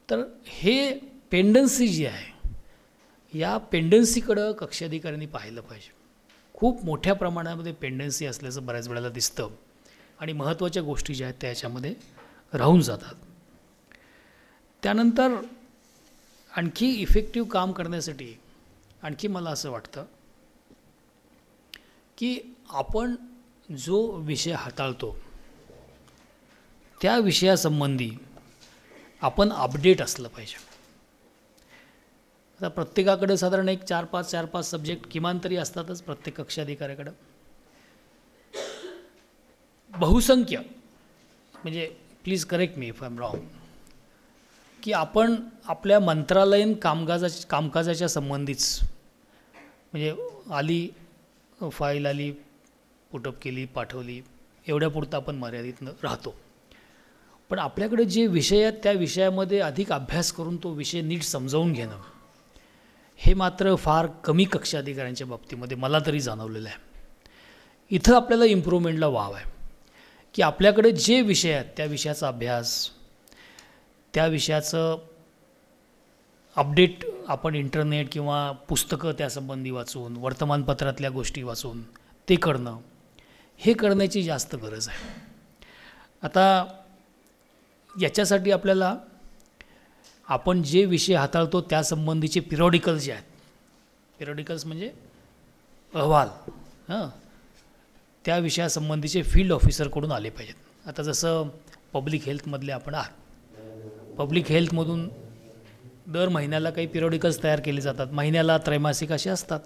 तर हे पेंडन्सी जी आहे, या पेंडन्सीकडं कक्षाधिकाऱ्यांनी पाहिलं पाहिजे. खूप मोठ्या प्रमाणामध्ये पेंडन्सी असल्याचं बऱ्याच वेळेला दिसतं आणि महत्त्वाच्या गोष्टी ज्या आहेत त्या याच्यामध्ये राहून जातात. त्यानंतर आणखी इफेक्टिव्ह काम करण्यासाठी आणखी मला असं वाटतं की आपण जो विषय हाताळतो त्या विषयासंबंधी आपण अपडेट असलं पाहिजे. आता प्रत्येकाकडे साधारण एक 4-5 सब्जेक्ट किमान तरी असतातच प्रत्येक कक्ष अधिकाऱ्याकडं. बहुसंख्य म्हणजे please correct me if I am wrong, की आपण आपल्या मंत्रालयीन कामकाजाच्या संबंधीच म्हणजे आली फाईल आली पुटअप केली पाठवली एवढ्यापुरतं आपण मर्यादित राहतो. पण आपल्याकडे जे विषय आहेत त्या विषयामध्ये अधिक अभ्यास करून तो विषय नीट समजावून घेणं हे मात्र फार कमी कक्ष अधिकाऱ्यांच्या बाबतीमध्ये मला तरी जाणवलेलं आहे. इथं आपल्याला इम्प्रूव्हमेंटला वाव आहे की आपल्याकडे जे विषय आहेत त्या विषयाचा अभ्यास त्या विषयाचं अपडेट आपण इंटरनेट किंवा पुस्तकं त्यासंबंधी वाचून वर्तमानपत्रातल्या गोष्टी वाचून ते करणं हे करण्याची जास्त गरज आहे. आता याच्यासाठी आपल्याला आपण जे विषय हाताळतो त्यासंबंधीचे पिरियॉडिकल्स जे आहेत, पिरियॉडिकल्स म्हणजे अहवाल त्या विषयासंबंधीचे फील्ड ऑफिसरकडून आले पाहिजेत. आता जसं पब्लिक हेल्थमधले आपण आहात, पब्लिक हेल्थमधून दर महिन्याला काही पिरियॉडिकल्स तयार केले जातात, महिन्याला त्रैमासिक असे असतात.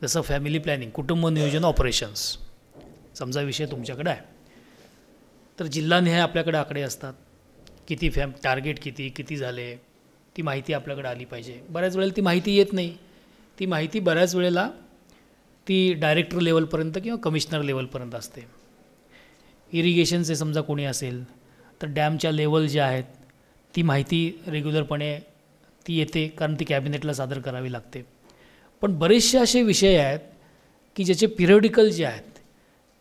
जसं फॅमिली प्लॅनिंग कुटुंब नियोजन ऑपरेशन्स समजा विषय तुमच्याकडे आहे तर जिल्हानिहाय आपल्याकडे आकडे असतात, किती टार्गेट किती झाले ती माहिती आपल्याकडे आली पाहिजे. बऱ्याच वेळेला ती माहिती येत नाही, ती माहिती बऱ्याच वेळेला ती डायरेक्टर लेवलपर्यंत किंवा कमिशनर लेवलपर्यंत असते. इरिगेशनचे समजा कोणी असेल तर डॅमच्या लेवल ज्या आहेत ती माहिती रेग्युलरपणे ती येते कारण ती कॅबिनेटला सादर करावी लागते. पण बरेचसे असे विषय आहेत की ज्याचे पिरियॉडिकल जे आहेत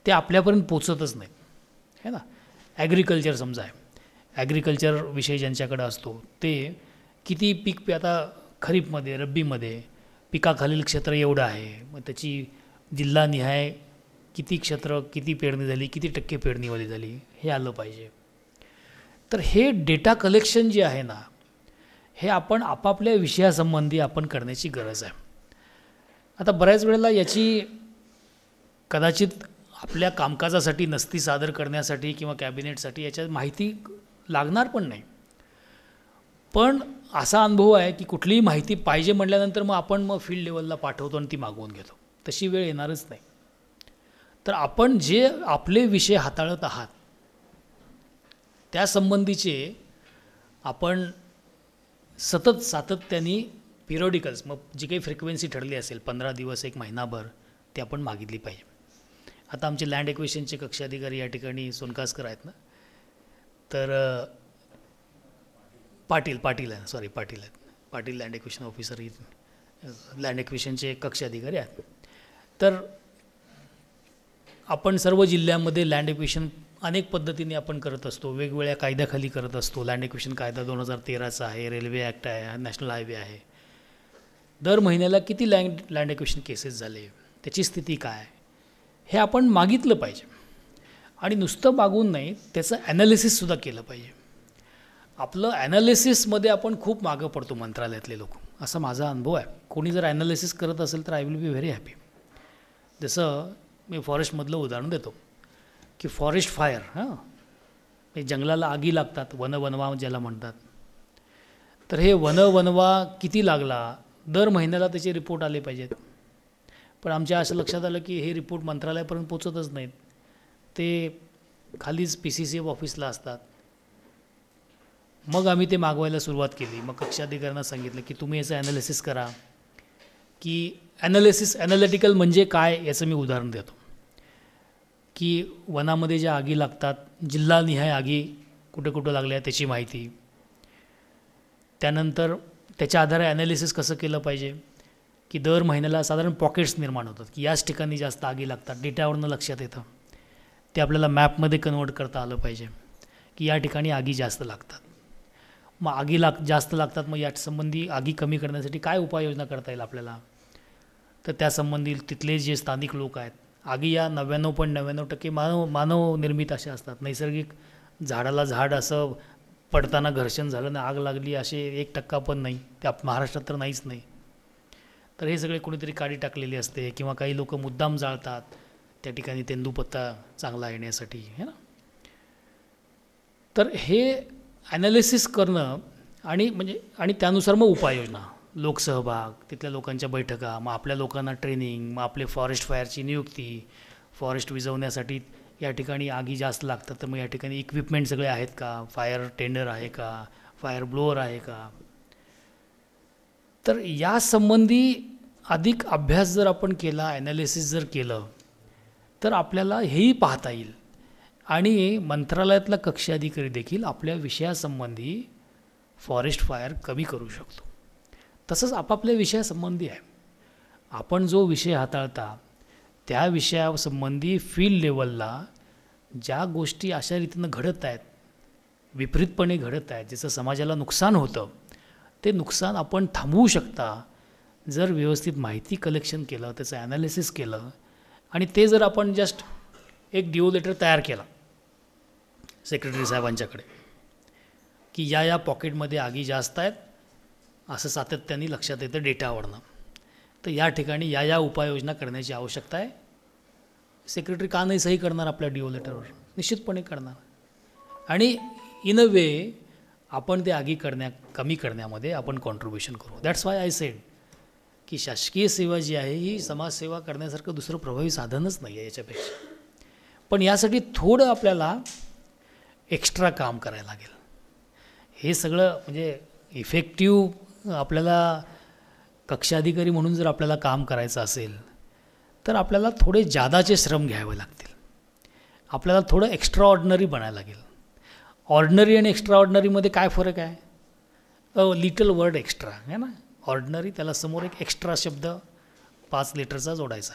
ते आपल्यापर्यंत पोचतच नाहीत है ना. ॲग्रिकल्चर समजा आहे, ॲग्रिकल्चर विषय ज्यांच्याकडे असतो ते किती पीक आता खरीपमध्ये रब्बीमध्ये पिकाखालील क्षेत्र एवढं आहे, मग त्याची जिल्हानिहाय किती क्षेत्र किती पेरणी झाली किती टक्के पेरणीवाली झाली हे आलं पाहिजे. तर हे डेटा कलेक्शन जे आहे ना हे आपण आपापल्या विषयासंबंधी आपण करण्याची गरज आहे. आता बऱ्याच वेळेला याची कदाचित आपल्या कामकाजासाठी नसती सादर करण्यासाठी किंवा कॅबिनेटसाठी याच्यात माहिती लागणार पण नाही. पण असा अनुभव आहे की कुठलीही माहिती पाहिजे म्हटल्यानंतर मग आपण फील्ड लेवलला पाठवतो आणि ती मागवून घेतो. तशी वेळ येणारच नाही. तर आपण जे आपले विषय हाताळत आहात त्यासंबंधीचे आपण सातत्याने पिरियॉडिकल्स मग जी काही फ्रिक्वेन्सी ठरली असेल 15 दिवस 1 महिनाभर ते आपण मागितली पाहिजे. आता आमचे लँड एक्विजिशनचे कक्ष अधिकारी या ठिकाणी सोनकासकर आहेत ना, तर Patil land acquisition officer land एक्विजिशनचे कक्ष अधिकारी आहेत. तर आपण सर्व जिल्ह्यामध्ये लँड एक्विजिशन अनेक पद्धतीने आपण करत असतो, वेगवेगळ्या कायद्याखाली करत असतो. लँड एक्विजिशन कायदा 2013चा आहे, रेल्वे ॲक्ट आहे, नॅशनल हायवे आहे. दर महिन्याला किती लँड एक्विजिशन केसेस झाले, त्याची स्थिती काय हे आपण मागितलं पाहिजे. आणि नुसतं मागून नाही, त्याचं ॲनालिसिससुद्धा केलं पाहिजे. आपलं ॲनालिसिसमध्ये आपण खूप मागं पडतो मंत्रालयातले लोक, असा माझा अनुभव आहे. कोणी जर ॲनालिसिस करत असेल तर I will be very happy. जसं मी फॉरेस्टमधलं उदाहरण देतो की फॉरेस्ट फायर जंगलाला आगी लागतात, वनवा ज्याला म्हणतात. तर हे वनवा किती लागला दर महिन्याला त्याचे रिपोर्ट आले पाहिजेत. पण आमच्या असं लक्षात आलं की हे रिपोर्ट मंत्रालयापर्यंत पोचतच नाहीत, ते खालीच PCCF ऑफिसला असतात. मग आम्ही ते मागवायला सुरुवात केली. मग कक्षाधिकाऱ्यांना सांगितलं की तुम्ही याचं ॲनालिसिस करा. की ॲनालिटिकल म्हणजे काय याचं मी उदाहरण देतो की वनामध्ये ज्या आगी लागतात, जिल्हानिहाय आगी कुठं लागल्या त्याची माहिती, त्यानंतर त्याच्या आधारे ॲनालिसिस कसं केलं पाहिजे की दर महिन्याला साधारण पॉकेट्स निर्माण होतात की याच ठिकाणी जास्त आगी लागतात, डेटावरनं लक्षात येतं. ते आपल्याला मॅपमध्ये कन्वर्ट करता आलं पाहिजे की या ठिकाणी आगी जास्त लागतात. मग आगी जास्त लागतात, मग यासंबंधी आगी कमी करण्यासाठी काय उपाययोजना करता येईल आपल्याला. तर त्यासंबंधी तिथले जे स्थानिक लोक आहेत, आगी या 99.99% मानव निर्मित अशा असतात. नैसर्गिक झाडाला झाड असं पडताना घर्षण झालं ना आग लागली असे 1% पण नाही, ते महाराष्ट्रात तर नाहीच नाही. तर हे सगळे कोणीतरी काडी टाकलेली असते किंवा काही लोक मुद्दाम जाळतात त्या ठिकाणी तेंदूपत्ता चांगला येण्यासाठी, है ना. तर हे ॲनालिसिस करणं आणि त्यानुसार मग उपाययोजना, लोकसहभाग, तिथल्या लोकांच्या बैठका, मग आपल्या लोकांना ट्रेनिंग, मग आपले फॉरेस्ट फायरची नियुक्ती, फॉरेस्ट विझवण्यासाठी या ठिकाणी आगी जास्त लागतात तर मग या ठिकाणी इक्विपमेंट सगळे आहेत का, फायर टेंडर आहे का, फायर ब्लोअर आहे का. तर यासंबंधी अधिक अभ्यास जर आपण केला, ॲनालिसिस जर केलं तर आपल्याला हेही पाहता येईल. आणि मंत्रालयातला कक्ष अधिकारी देखील आपल्या विषयासंबंधी फॉरेस्ट फायर कमी करू शकतो. तसंच आपापल्या विषयासंबंधी आहे. आपण जो विषय हाताळता त्या विषयासंबंधी फील्ड लेवलला ज्या गोष्टी अशा रीतीनं घडत आहेत, विपरीतपणे घडत आहेत, ज्याचं समाजाला नुकसान होतं, ते नुकसान आपण थांबवू शकता जर व्यवस्थित माहिती कलेक्शन केलं, त्याचं ॲनालिसिस केलं. आणि ते जर आपण जस्ट एक डिओ लेटर तयार केला सेक्रेटरी साहेबांच्याकडे की या पॉकेटमध्ये आगी जास्त आहेत असं सातत्याने लक्षात येतं डेटावरनं, तर या ठिकाणी या उपाययोजना करण्याची आवश्यकता आहे. सेक्रेटरी का नाही सही करणार आपल्या डिओ लेटरवर? निश्चितपणे करणार. आणि इन अ वे आपण ते आगी कमी करण्यामध्ये आपण कॉन्ट्रीब्युशन करू. दॅट्स वाय आय सेड की शासकीय सेवा जी आहे ही समाजसेवा करण्यासारखं दुसरं प्रभावी साधनच नाही आहे याच्यापेक्षा. पण यासाठी थोडं आपल्याला एक्स्ट्रा काम करायला लागेल. हे सगळं म्हणजे इफेक्टिव्ह आपल्याला कक्षाधिकारी म्हणून जर आपल्याला काम करायचं असेल तर आपल्याला थोडे जादाचे श्रम घ्यावे लागतील. आपल्याला थोडं एक्स्ट्रा ऑर्डिनरी बनायला लागेल. ऑर्डिनरी आणि एक्स्ट्रा ऑर्डिनरीमध्ये काय फरक आहे? लिटल वर्ड एक्स्ट्रा आहे ना. ऑर्डिनरी त्याला समोर एक एक्स्ट्रा शब्द 5 लिटरचा जोडायचा,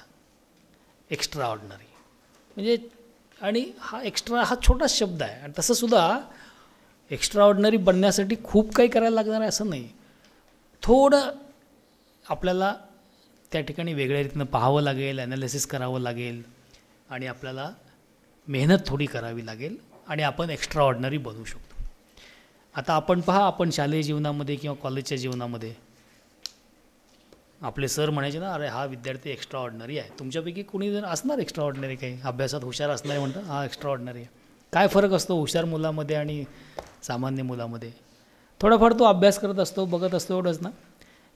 एक्स्ट्रा ऑर्डिनरी म्हणजे. आणि हा एक्स्ट्रा हा छोटाच शब्द आहे. आणि तसंसुद्धा एक्स्ट्रा ऑर्डिनरी बनण्यासाठी खूप काही करायला लागणार आहे असं नाही. थोडं आपल्याला त्या ठिकाणी वेगळ्या रीतीनं पाहावं लागेल, ॲनालिसिस करावं लागेल आणि आपल्याला मेहनत थोडी करावी लागेल आणि आपण एक्स्ट्रा ऑर्डिनरी बनवू शकतो. आता आपण पहा, आपण शालेय जीवनामध्ये किंवा कॉलेजच्या जीवनामध्ये आपले सर म्हणायचे ना, अरे हा विद्यार्थी एक्स्ट्रा ऑर्डिनरी आहे. तुमच्यापैकी कोणी जर असणार एक्स्ट्रा ऑर्डिनरी, काही अभ्यासात हुशार असणारे म्हणतात हा एक्स्ट्रा ऑर्डिनरी आहे. काय फरक असतो हुशार मुलामध्ये आणि सामान्य मुलामध्ये? थोडाफार तो अभ्यास करत असतो, बघत असतो, एवढंच ना.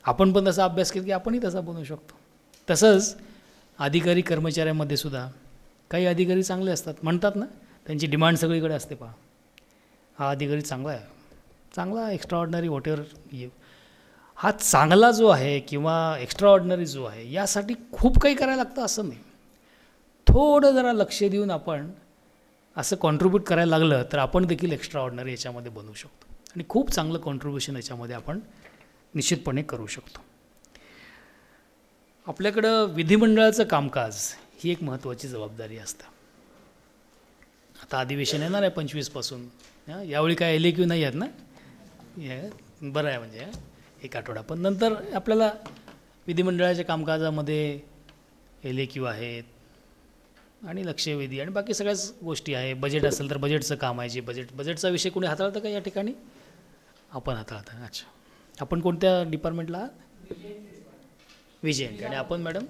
आपण पण तसा अभ्यास केला की आपणही तसा बनवू शकतो. तसंच अधिकारी कर्मचाऱ्यांमध्ये सुद्धा काही अधिकारी चांगले असतात, म्हणतात ना, त्यांची डिमांड सगळीकडे असते. पहा, हा अधिकारी चांगला आहे, चांगला एक्स्ट्रा ऑर्डिनरी व्हॉटेवर. हा चांगला जो आहे किंवा एक्स्ट्रा ऑर्डिनरी जो आहे यासाठी खूप काही करायला लागतं असं नाही. थोडं जरा लक्ष देऊन आपण असं कॉन्ट्रीब्यूट करायला लागलं तर आपण देखील एक्स्ट्रा ऑर्डिनरी याच्यामध्ये बनवू शकतो आणि खूप चांगलं कॉन्ट्रीब्युशन याच्यामध्ये आपण निश्चितपणे करू शकतो. आपल्याकडं विधिमंडळाचं कामकाज ही एक महत्त्वाची जबाबदारी असते. आता अधिवेशन येणार आहे 25पासून. यावेळी काय LAQ नाही आहेत ना, बरं आहे म्हणजे 1 आठवडा. पण नंतर आपल्याला विधिमंडळाच्या कामकाजामध्ये LAQ आहेत आणि लक्षवेधी आणि बाकी सगळ्याच गोष्टी आहे. बजेट असेल तर बजेटचं काम आहे. जे बजेटचा विषय कोणी हाताळतं का या ठिकाणी? आपण हाताळता. अच्छा, आपण कोणत्या डिपार्टमेंटला? विजयंती. आणि आपण मॅडम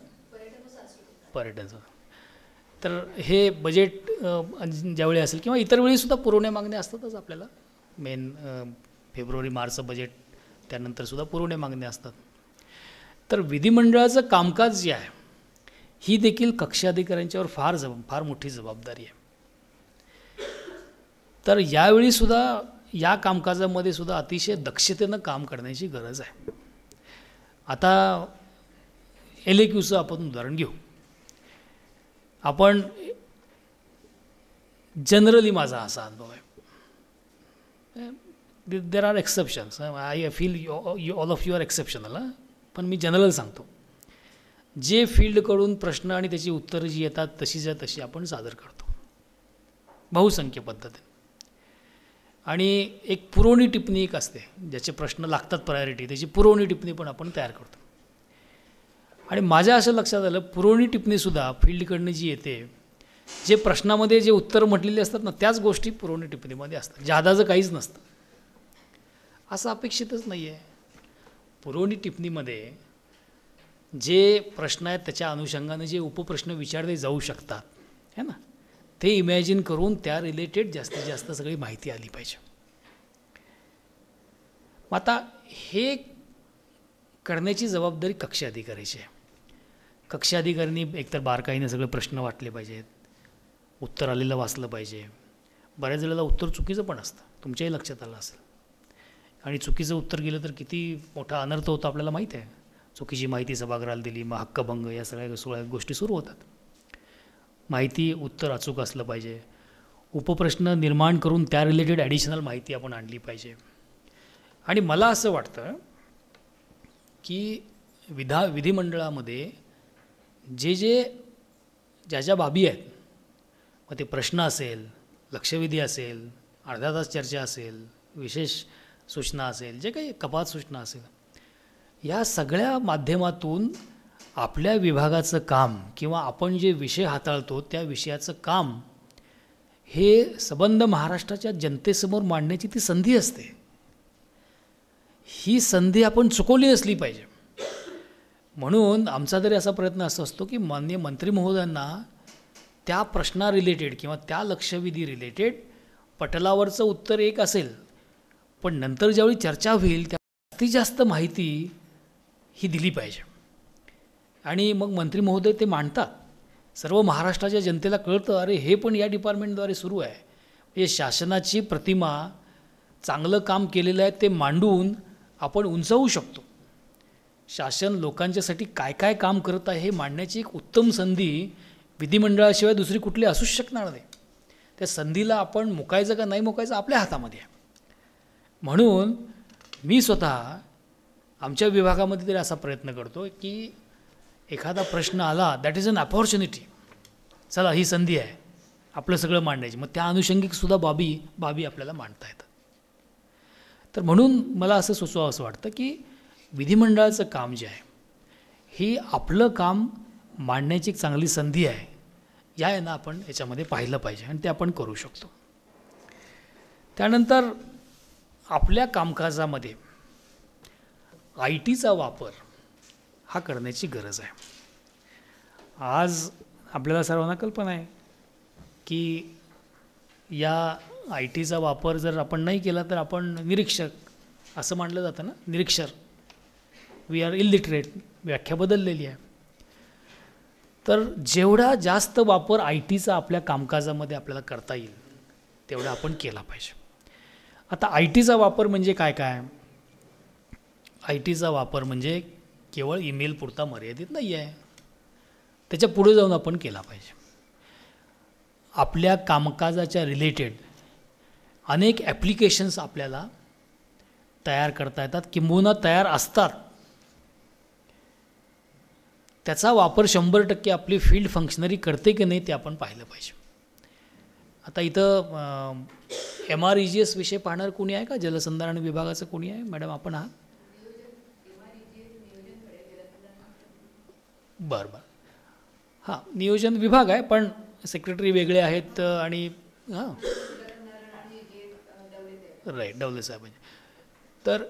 पर्यटनचं. तर हे बजेट ज्यावेळी असेल किंवा इतर वेळीसुद्धा पुरवण्या मागण्या असतातच आपल्याला. मेन फेब्रुवारी-मार्चचं बजेट, त्यानंतरसुद्धा पुरवण्या मागण्या असतात. तर विधिमंडळाचं कामकाज जे आहे ही देखील कक्षाधिकाऱ्यांच्यावर फार मोठी जबाबदारी आहे. तर यावेळीसुद्धा या कामकाजामध्ये सुद्धा अतिशय दक्षतेनं काम करण्याची गरज आहे. आता LAQचं आपण उदाहरण घेऊ. आपण जनरली माझा असा अनुभव आहे, there are exceptions. I feel all of you are exceptional. पण मी जनरल सांगतो, जे फील्डकडून प्रश्न आणि त्याची उत्तरं जी येतात तशी आपण सादर करतो बहुसंख्य पद्धतीने. आणि एक पुरवणी टिप्पणी एक असते, ज्याचे प्रश्न लागतात प्रायोरिटी, त्याची पुरवणी टिप्पणी पण आपण तयार करतो. आणि माझ्या असं लक्षात आलं, पुरवणी टिप्पणीसुद्धा फील्डकडनं जी येते, जे प्रश्नामध्ये जे उत्तरं म्हटलेली असतात ना त्याच गोष्टी पुरवणी टिप्पणीमध्ये असतात. जादाचं काहीच नसतं. असं अपेक्षितच नाही आहे. पुरवणी टिप्पणीमध्ये जे प्रश्न आहेत त्याच्या अनुषंगाने जे उपप्रश्न विचारले जाऊ शकतात है ना, ते इमॅजिन करून त्या रिलेटेड जास्तीत जास्त सगळी माहिती आली पाहिजे. मग आता हे करण्याची जबाबदारी कक्ष अधिकाऱ्याची आहे. कक्ष अधिकाऱ्यांनी एकतर बारकाईने सगळे प्रश्न वाटले पाहिजेत, उत्तर आलेलं वाचलं पाहिजे. बऱ्याच वेळेला उत्तर चुकीचं पण असतं, तुमच्याही लक्षात आलं असेल. आणि चुकीचं उत्तर गेलं तर किती मोठा अनर्थ होतो आपल्याला माहीत आहे. चुकीची माहिती सभागृहाला दिली, मग हक्कभंग, या सगळ्या गोष्टी सुरू होतात. माहिती उत्तर अचूक असलं पाहिजे. उपप्रश्न निर्माण करून त्या रिलेटेड ॲडिशनल माहिती आपण आणली पाहिजे. आणि मला असं वाटतं की विधिमंडळामध्ये ज्या ज्या बाबी आहेत, मग ते प्रश्न असेल, लक्षवेधी असेल, अर्धा तास चर्चा असेल, विशेष सूचना असेल, जे काही कपात सूचना असेल, या सगळ्या माध्यमातून आपल्या विभागाचं काम किंवा आपण जे विषय हाताळतो त्या विषयाचं काम हे सबंध महाराष्ट्राच्या जनतेसमोर मांडण्याची ती संधी असते. ही संधी आपण चुकवली नसली पाहिजे. म्हणून आमचा तरी असा प्रयत्न असा असतो की माननीय मंत्री महोदयांना त्या प्रश्ना रिलेटेड किंवा त्या लक्षवेधी रिलेटेड पटलावरचं उत्तर एक असेल, पण नंतर ज्यावेळी चर्चा होईल त्या जास्तीत जास्त माहिती ही दिली पाहिजे. आणि मग मंत्री महोदय ते मांडतात, सर्व महाराष्ट्राच्या जनतेला कळतं, अरे हे पण या डिपार्टमेंटद्वारे सुरू आहे. म्हणजे शासनाची प्रतिमा, चांगलं काम केलेलं आहे ते मांडून आपण उंचावू शकतो. शासन लोकांच्यासाठी काय काय काम करत आहे हे मांडण्याची एक उत्तम संधी विधिमंडळाशिवाय दुसरी कुठली असूच शकणार नाही. त्या संधीला आपण मुकायचं का नाही मुकायचं आपल्या हातामध्ये आहे. म्हणून मी स्वतः आमच्या विभागामध्ये तरी असा प्रयत्न करतो की एखादा प्रश्न आला, दॅट इज अन अपॉर्च्युनिटी, चला ही संधी आहे आपलं सगळं मांडायची, मग त्या अनुषंगिकसुद्धा बाबी आपल्याला मांडता येतात. तर म्हणून मला असं सुचवावं असं वाटतं की विधिमंडळाचं काम जे आहे ही आपलं काम मांडण्याची एक चांगली संधी आहे. यानं आपण याच्यामध्ये पाहिलं पाहिजे आणि ते आपण करू शकतो. त्यानंतर आपल्या कामकाजामध्ये IT चा वापर हा करण्याची गरज आहे. आज आपल्याला सर्वांना कल्पना आहे की या IT चा वापर जर आपण नाही केला तर आपण निरीक्षक असं मानलं जातं ना, निरीक्षर, वी आर इलिटरेट, व्याख्या बदललेली आहे. तर जेवढा जास्त वापर IT चा आपल्या कामकाजामध्ये आपल्याला करता येईल तेवढा आपण केला पाहिजे. आता IT चा वापर म्हणजे काय काय? IT चा वापर म्हणजे केवळ ईमेल पुरता मर्यादित नाही आहे, त्याच्या पुढे जाऊन आपण केला पाहिजे. आपल्या कामकाजाच्या रिलेटेड अनेक ॲप्लिकेशन्स आपल्याला तयार करता येतात, किंबहुना तयार असतात. त्याचा वापर 100% आपली फील्ड फंक्शनरी करते की नाही ते आपण पाहिलं पाहिजे. आता इथं MREGS विषय पाहणार कोणी आहे का? जलसंधारण विभागाचं कोणी आहे? मॅडम आपण आहात? बरं. हां, नियोजन विभाग आहे पण सेक्रेटरी वेगळे आहेत आणि हां राईट, डवले साहेब. तर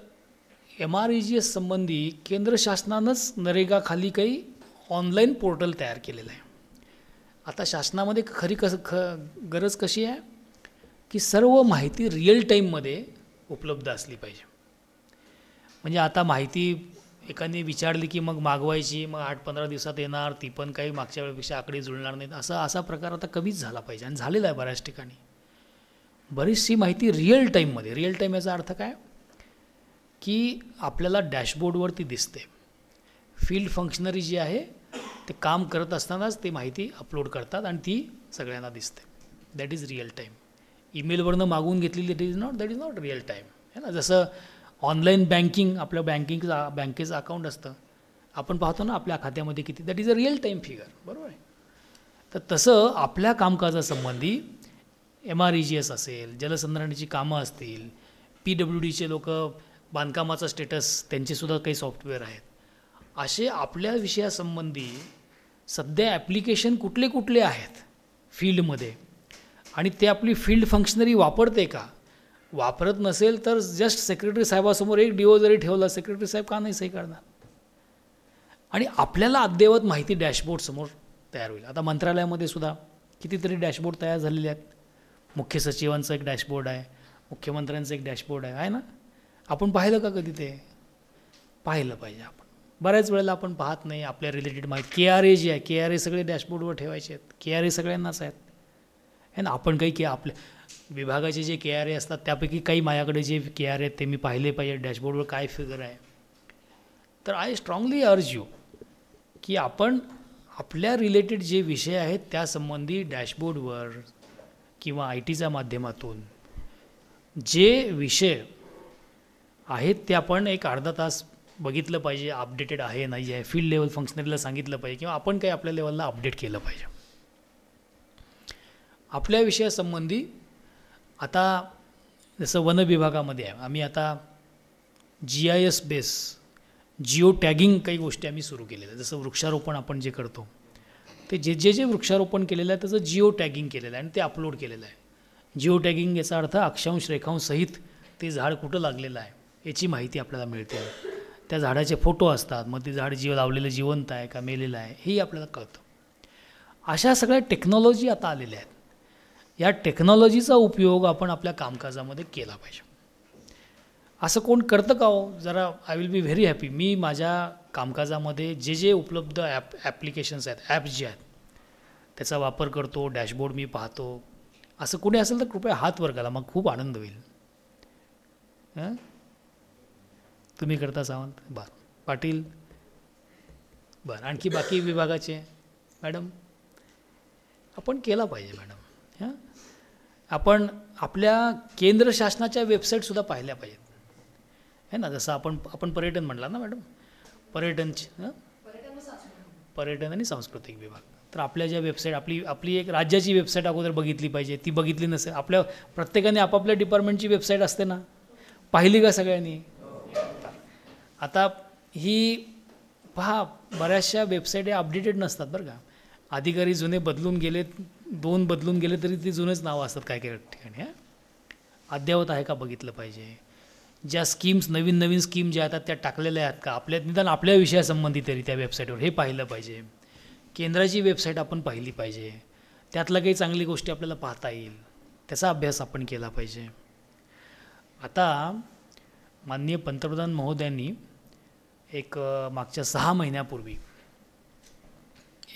MREGS संबंधी केंद्र शासनानंच नरेगाखाली काही ऑनलाईन पोर्टल तयार केलेलं आहे. आता शासनामध्ये गरज कशी आहे की सर्व माहिती रिअल टाईममध्ये उपलब्ध असली पाहिजे. म्हणजे आता माहिती एकाने विचारली की मग मागवायची, मग 8-15 दिवसात येणार, ती पण काही मागच्या वेळेपेक्षा आकडे जुळणार नाहीत, असा प्रकार आता कमीच झाला पाहिजे. आणि झालेला आहे बऱ्याच ठिकाणी. बरीचशी माहिती रिअल टाईममध्ये, रिअल टाईम याचा अर्थ काय की आपल्याला डॅशबोर्डवरती दिसते. फील्ड फंक्शनरी जी आहे ते काम करत असतानाच ती माहिती अपलोड करतात आणि ती सगळ्यांना दिसते. That is real time. ईमेलवरनं मागवून घेतलेली that is not real time है ना. जसं ऑनलाईन बँकिंग, आपलं बँकेचं अकाउंट असतं, आपण पाहतो ना आपल्या खात्यामध्ये किती, that is a real time figure, बरोबर आहे. तर तसं आपल्या कामकाजासंबंधी MREGS असेल, जलसंधारणाची कामं असतील, PWDचे लोक बांधकामाचा स्टेटस त्यांचेसुद्धा काही सॉफ्टवेअर आहेत, असे आपल्या विषयासंबंधी सध्या ॲप्लिकेशन कुठले कुठले आहेत फील्डमध्ये आणि ते आपली फील्ड फंक्शनरी वापरते का वापरत नसेल तर जस्ट सेक्रेटरी साहेबासमोर एक DO जरी ठेवला, सेक्रेटरी साहेब का नाही सही करणार? आणि आपल्याला अद्ययावत माहिती डॅशबोर्ड समोर तयार होईल. आता मंत्रालयामध्ये सुद्धा कितीतरी डॅशबोर्ड तयार झालेले आहेत. मुख्य सचिवांचं एक डॅशबोर्ड आहे, मुख्यमंत्र्यांचं एक डॅशबोर्ड आहे ना. आपण पाहिलं का कधी? ते पाहिलं पाहिजे आपण. बऱ्याच वेळेला आपण पाहत नाही. आपल्या रिलेटेड माहिती KRA जी आहे, KRA सगळे डॅशबोर्डवर ठेवायचे आहेत. KRA सगळ्यांनाच आहेत है ना. आपण काही आपल्या विभागाचे जे KRA असतात त्यापैकी काही माझ्याकडे जे KRA आहेत ते मी पाहिले पाहिजे डॅशबोर्डवर काय फिगर आहे. तर आय स्ट्रॉंगली अर्ज यू की आपण आपल्या रिलेटेड जे विषय आहेत त्यासंबंधी डॅशबोर्डवर किंवा ITच्या माध्यमातून जे विषय आहेत ते आपण एक अर्धा तास बघितलं पाहिजे. अपडेटेड आहे नाही आहे, फील्ड लेवल फंक्शनरीला सांगितलं पाहिजे किंवा आपण काही आपल्या लेवलला अपडेट केलं पाहिजे. आपल्या विषयासंबंधी आता जसं वन विभागामध्ये आहे, आम्ही आता GIS बेस जिओ टॅगिंग काही गोष्टी आम्ही सुरू केलेल्या आहेत. जसं वृक्षारोपण आपण जे करतो ते जे वृक्षारोपण केलेलं आहे त्याचं जिओ टॅगिंग केलेलं आहे आणि ते अपलोड केलेलं आहे. जिओ टॅगिंग याचा अर्थ अक्षांश रेखांश सहित ते झाड कुठं लागलेलं आहे याची माहिती आपल्याला मिळते. त्या झाडाचे फोटो असतात, मग ते झाड लावलेलं जिवंत आहे का मेलेलं आहे हेही आपल्याला कळतं. अशा सगळ्या टेक्नॉलॉजी आता आलेल्या आहेत. या टेक्नॉलॉजीचा उपयोग आपण आपल्या कामकाजामध्ये केला पाहिजे. असं कोण करतं का हो? जरा I will be very happy. मी माझ्या कामकाजामध्ये जे उपलब्ध ॲप्लिकेशन्स आहेत, ॲप्स जे आहेत त्याचा वापर करतो, डॅशबोर्ड मी पाहतो. असं कोणी असेल तर कृपया हात वर करा, मग खूप आनंद होईल. तुम्ही करता सावंत? बरं. पाटील? बरं. आणखी बाकी विभागाचे? मॅडम? आपण केला पाहिजे मॅडम. आपण आपल्या केंद्र शासनाच्या वेबसाईटसुद्धा पाहिल्या पाहिजेत है ना. जसं आपण पर्यटन म्हणला ना मॅडम, पर्यटन आणि सांस्कृतिक विभाग. तर आपल्या ज्या वेबसाईट आपली एक राज्याची वेबसाईट अगोदर बघितली पाहिजे. ती बघितली नसेल, आपल्या प्रत्येकाने आपापल्या डिपार्टमेंटची वेबसाईट असते ना, पाहिली का सगळ्यांनी? आता ही पहा, बऱ्याचशा वेबसाईट अपडेटेड नसतात बरं का. अधिकारी जुने बदलून गेले, 2 बदलून गेले तरी ती जुनेच नावं असतात काय काय ठिकाणी. अद्ययावत आहे का बघितलं पाहिजे. ज्या स्कीम्स नवीन स्कीम ज्या आहेत त्या टाकलेल्या आहेत का निदान आपल्या विषयासंबंधी तरी त्या वेबसाईटवर हे पाहिलं पाहिजे. केंद्राची वेबसाईट आपण पाहिली पाहिजे. त्यातल्या काही चांगली गोष्टी आपल्याला पाहता येईल, त्याचा अभ्यास आपण केला पाहिजे. आता माननीय पंतप्रधान महोदयांनी एक मागच्या 6 महिन्यापूर्वी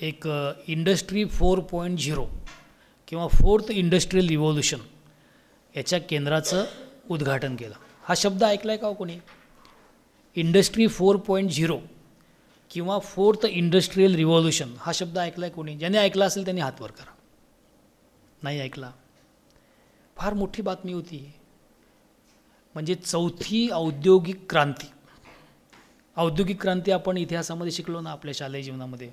एक इंडस्ट्री 4.0 किंवा 4th इंडस्ट्रियल रिव्होल्यूशन याच्या केंद्राचं उद्घाटन केलं. हा शब्द ऐकला आहे का हो कोणी? इंडस्ट्री 4.0 किंवा 4th इंडस्ट्रियल रिव्होल्यूशन हा शब्द ऐकला आहे कोणी? ज्याने ऐकला असेल त्यांनी हात वर करा. नाही ऐकला? फार मोठी बातमी होती. म्हणजे 4थी औद्योगिक क्रांती. औद्योगिक क्रांती आपण इतिहासामध्ये शिकलो ना, आपल्या शालेय जीवनामध्ये.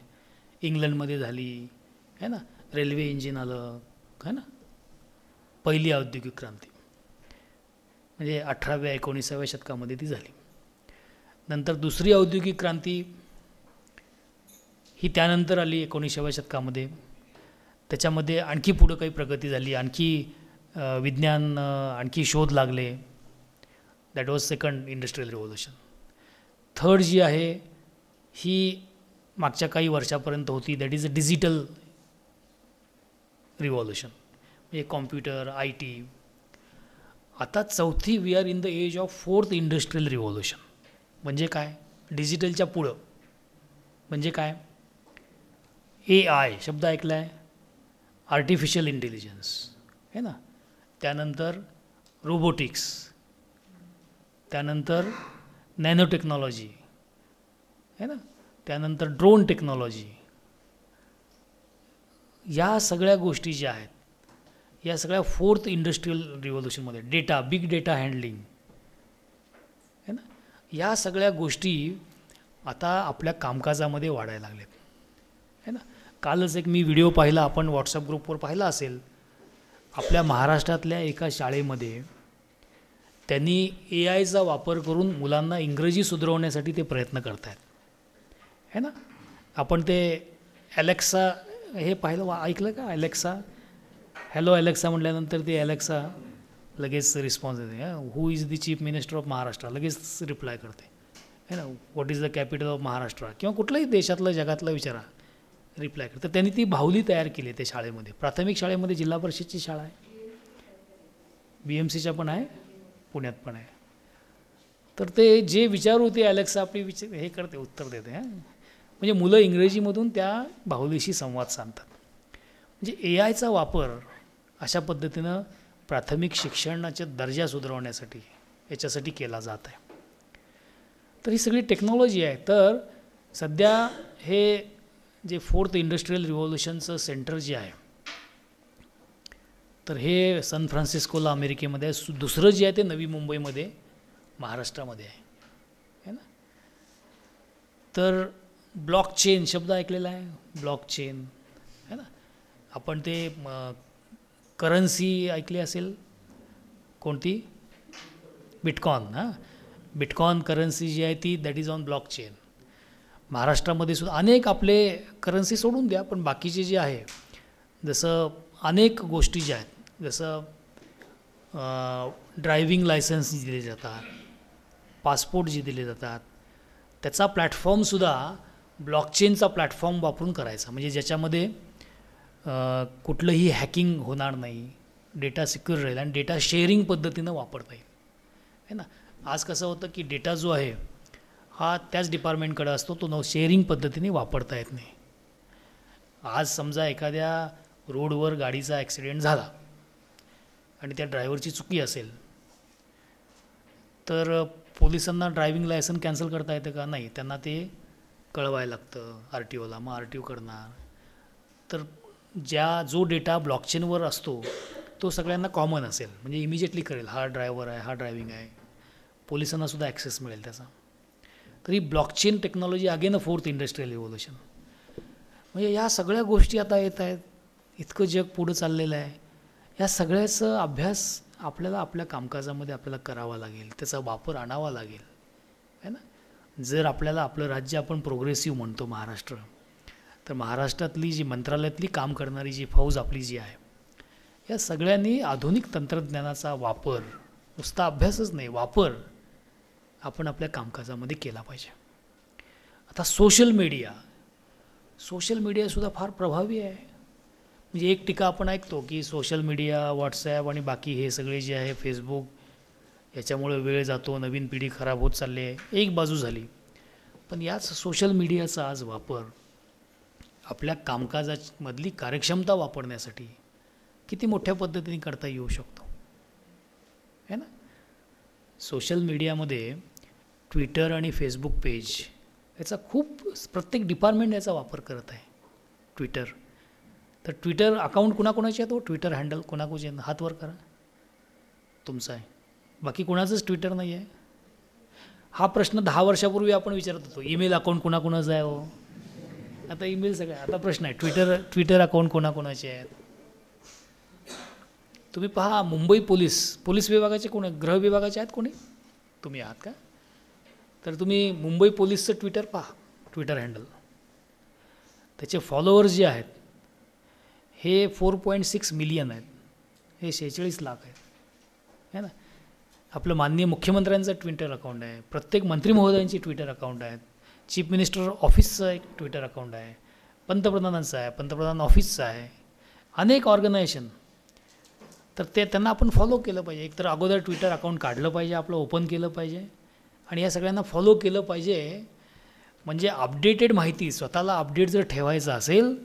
इंग्लंडमध्ये झाली है ना, रेल्वे इंजिन आलं है ना, पहिली औद्योगिक क्रांती म्हणजे 18व्या-19व्या शतकामध्ये ती झाली. नंतर दुसरी औद्योगिक क्रांती ही त्यानंतर आली 19व्या शतकामध्ये. त्याच्यामध्ये आणखी पुढं काही प्रगती झाली, आणखी विज्ञान, आणखी शोध लागले. That was 2nd industrial revolution. 3rd जी आहे ही मागच्या काही वर्षापर्यंत होती, that is a digital revolution, म्हणजे कॉम्प्युटर, IT. आता 4थी we are in the age of 4th industrial revolution. म्हणजे काय? डिजिटलच्या पुढं म्हणजे काय? AI शब्द ऐकला आहे, आर्टिफिशियल इंटेलिजन्स है ना, त्यानंतर रोबोटिक्स, त्यानंतर नॅनो टेक्नॉलॉजी है ना, त्यानंतर ड्रोन टेक्नॉलॉजी. या सगळ्या गोष्टी ज्या आहेत या सगळ्या 4th इंडस्ट्रियल रिव्होल्यूशनमध्ये, डेटा, बिग डेटा हँडलिंग है ना, या सगळ्या गोष्टी आता आपल्या कामकाजामध्ये वाढायला लागल्यात है ना. कालच एक मी व्हिडिओ पाहिला, आपण व्हॉट्सअप ग्रुपवर पाहिला असेल. आपल्या महाराष्ट्रातल्या एका शाळेमध्ये त्यांनी AIचा वापर करून मुलांना इंग्रजी सुधारवण्यासाठी ते प्रयत्न करत आहेत है ना. आपण ते ॲलेक्सा हे पाहिलं, ऐकलं का? ॲलेक्सा, हॅलो ॲलेक्सा म्हटल्यानंतर ते ॲलेक्सा लगेच रिस्पॉन्स देते. Who is the chief minister of Maharashtra, लगेच रिप्लाय करते है ना. What is the capital of Maharashtra किंवा कुठल्याही देशातलं जगातलं विचारा, रिप्लाय करते. तर त्यांनी ती बाहुली तयार केली आहे त्या शाळेमध्ये. प्राथमिक शाळेमध्ये जिल्हा परिषदची शाळा आहे, BMCच्या पण आहे, पुण्यात पण आहे. तर ते जे विचारू ते अलेक्सा आपली हे करते, उत्तर देते. म्हणजे मुलं इंग्रजीमधून त्या बाहुलीशी संवाद साधतात. म्हणजे AIचा वापर अशा पद्धतीनं प्राथमिक शिक्षणाचा दर्जा सुधारवण्यासाठी याच्यासाठी केला जात आहे. तर ही सगळी टेक्नॉलॉजी आहे. तर सध्या हे जे 4th इंडस्ट्रियल रिव्हॉल्युशनचं सेंटर जे आहे, तर हे सन फ्रान्सिस्कोला अमेरिकेमध्ये आहे. दुसरं जे आहे ते नवी मुंबईमध्ये महाराष्ट्रामध्ये आहे ना. तर ब्लॉकचेन शब्द ऐकलेला आहे, ब्लॉकचेन है ना. आपण ते करन्सी ऐकली असेल, कोणती, बिटकॉइन. बिटकॉइन करन्सी जी आहे ती दॅट इज ऑन ब्लॉकचेन. महाराष्ट्रामध्ये सुद्धा अनेक आपले करन्सी सोडून द्या, पण बाकीचे जे आहे जसं अनेक गोष्टी ज्या आहेत, जसं ड्रायव्हिंग लायसन्स दिले जातात, पासपोर्ट जे दिले जातात, त्याचा प्लॅटफॉर्मसुद्धा ब्लॉकचेनचा प्लॅटफॉर्म वापरून करायचा. म्हणजे ज्याच्यामध्ये कुठलंही हॅकिंग होणार नाही, डेटा सिक्युअर राहील आणि डेटा शेअरिंग पद्धतीनं वापरता येईल है ना. आज कसं होतं की डेटा जो आहे हा त्याच डिपार्टमेंटकडे असतो, तो शेअरिंग पद्धतीने वापरता येत नाही. आज समजा एखाद्या रोडवर गाडीचा ॲक्सिडेंट झाला आणि त्या ड्रायव्हरची चुकी असेल, तर पोलिसांना ड्रायव्हिंग लायसन कॅन्सल करता येतं का? नाही, त्यांना ते कळवायला लागतं RTOला. मग RTO करणार. तर जो डेटा ब्लॉकचेनवर असतो तो सगळ्यांना कॉमन असेल, म्हणजे इमिजिएटली कळेल हा ड्रायव्हर आहे, हा ड्रायव्हिंग आहे, पोलिसांनासुद्धा ॲक्सेस मिळेल त्याचा. तर ही blockchain technology again 4th industrial revolution. म्हणजे या सगळ्या गोष्टी आता येत आहेत, इतकं जग पुढं चाललेलं आहे. या सगळ्याचा अभ्यास आपल्याला आपल्या कामकाजामध्ये आपल्याला करावा लागेल, त्याचा वापर आणावा लागेल है ना. जर आपल्याला आपलं राज्य आपण प्रोग्रेसिव्ह म्हणतो महाराष्ट्र, तर महाराष्ट्रातली जी मंत्रालयातली काम करणारी जी फौज आपली जी आहे, या सगळ्यांनी आधुनिक तंत्रज्ञानाचा वापर, नुसता अभ्यासच नाही, वापर आपण आपल्या कामकाजामध्ये केला पाहिजे. आता सोशल मीडियासुद्धा फार प्रभावी आहे. म्हणजे एक टीका आपण ऐकतो की सोशल मीडिया, व्हॉट्सॲप आणि बाकी हे सगळे जे आहे, फेसबुक, याच्यामुळे वेळ जातो, नवीन पिढी खराब होत चालली आहे, एक बाजू झाली. पण याच सोशल मीडियाचा आज वापर आपल्या कामकाजामधली कार्यक्षमता वापरण्यासाठी किती मोठ्या पद्धतीने करता येऊ शकतो है ना. सोशल मीडियामध्ये ट्विटर आणि फेसबुक पेज याचा खूप प्रत्येक डिपार्टमेंट याचा वापर करत आहे. तर ट्विटर अकाउंट कुणाकुणाचे आहे, तो ट्विटर हँडल कुणाकुणाचे, हात वर करा, तुमचा आहे, बाकी कुणाचंच ट्विटर नाही आहे. हा प्रश्न 10 वर्षापूर्वी आपण विचारत होतो, ईमेल अकाउंट कुणाकुणाचं आहे हो. आता ईमेल सगळ्या, आता प्रश्न आहे ट्विटर अकाउंट कोणाकोणाचे आहेत. तुम्ही पहा, मुंबई पोलीस विभागाचे कोण, गृह विभागाचे आहेत कोणी, तुम्ही आहात का? तर तुम्ही मुंबई पोलीसचं ट्विटर पहा, ट्विटर हँडल, त्याचे फॉलोअर्स जे आहेत हे 4.6 मिलियन आहेत, हे 46 लाख आहेत है ना. आपलं माननीय मुख्यमंत्र्यांचं ट्विटर अकाउंट आहे, प्रत्येक मंत्री महोदयांची ट्विटर अकाउंट आहेत, चीफ मिनिस्टर ऑफिसचं एक ट्विटर अकाउंट आहे, पंतप्रधानांचं आहे, पंतप्रधान ऑफिसचं आहे, अनेक ऑर्गनायझेशन. तर त्यांना आपण फॉलो केलं पाहिजे. एकतर अगोदर ट्विटर अकाउंट काढलं पाहिजे, आपलं ओपन केलं पाहिजे आणि या सगळ्यांना फॉलो केलं पाहिजे. म्हणजे अपडेटेड माहिती, स्वतःला अपडेट जर ठेवायचं असेल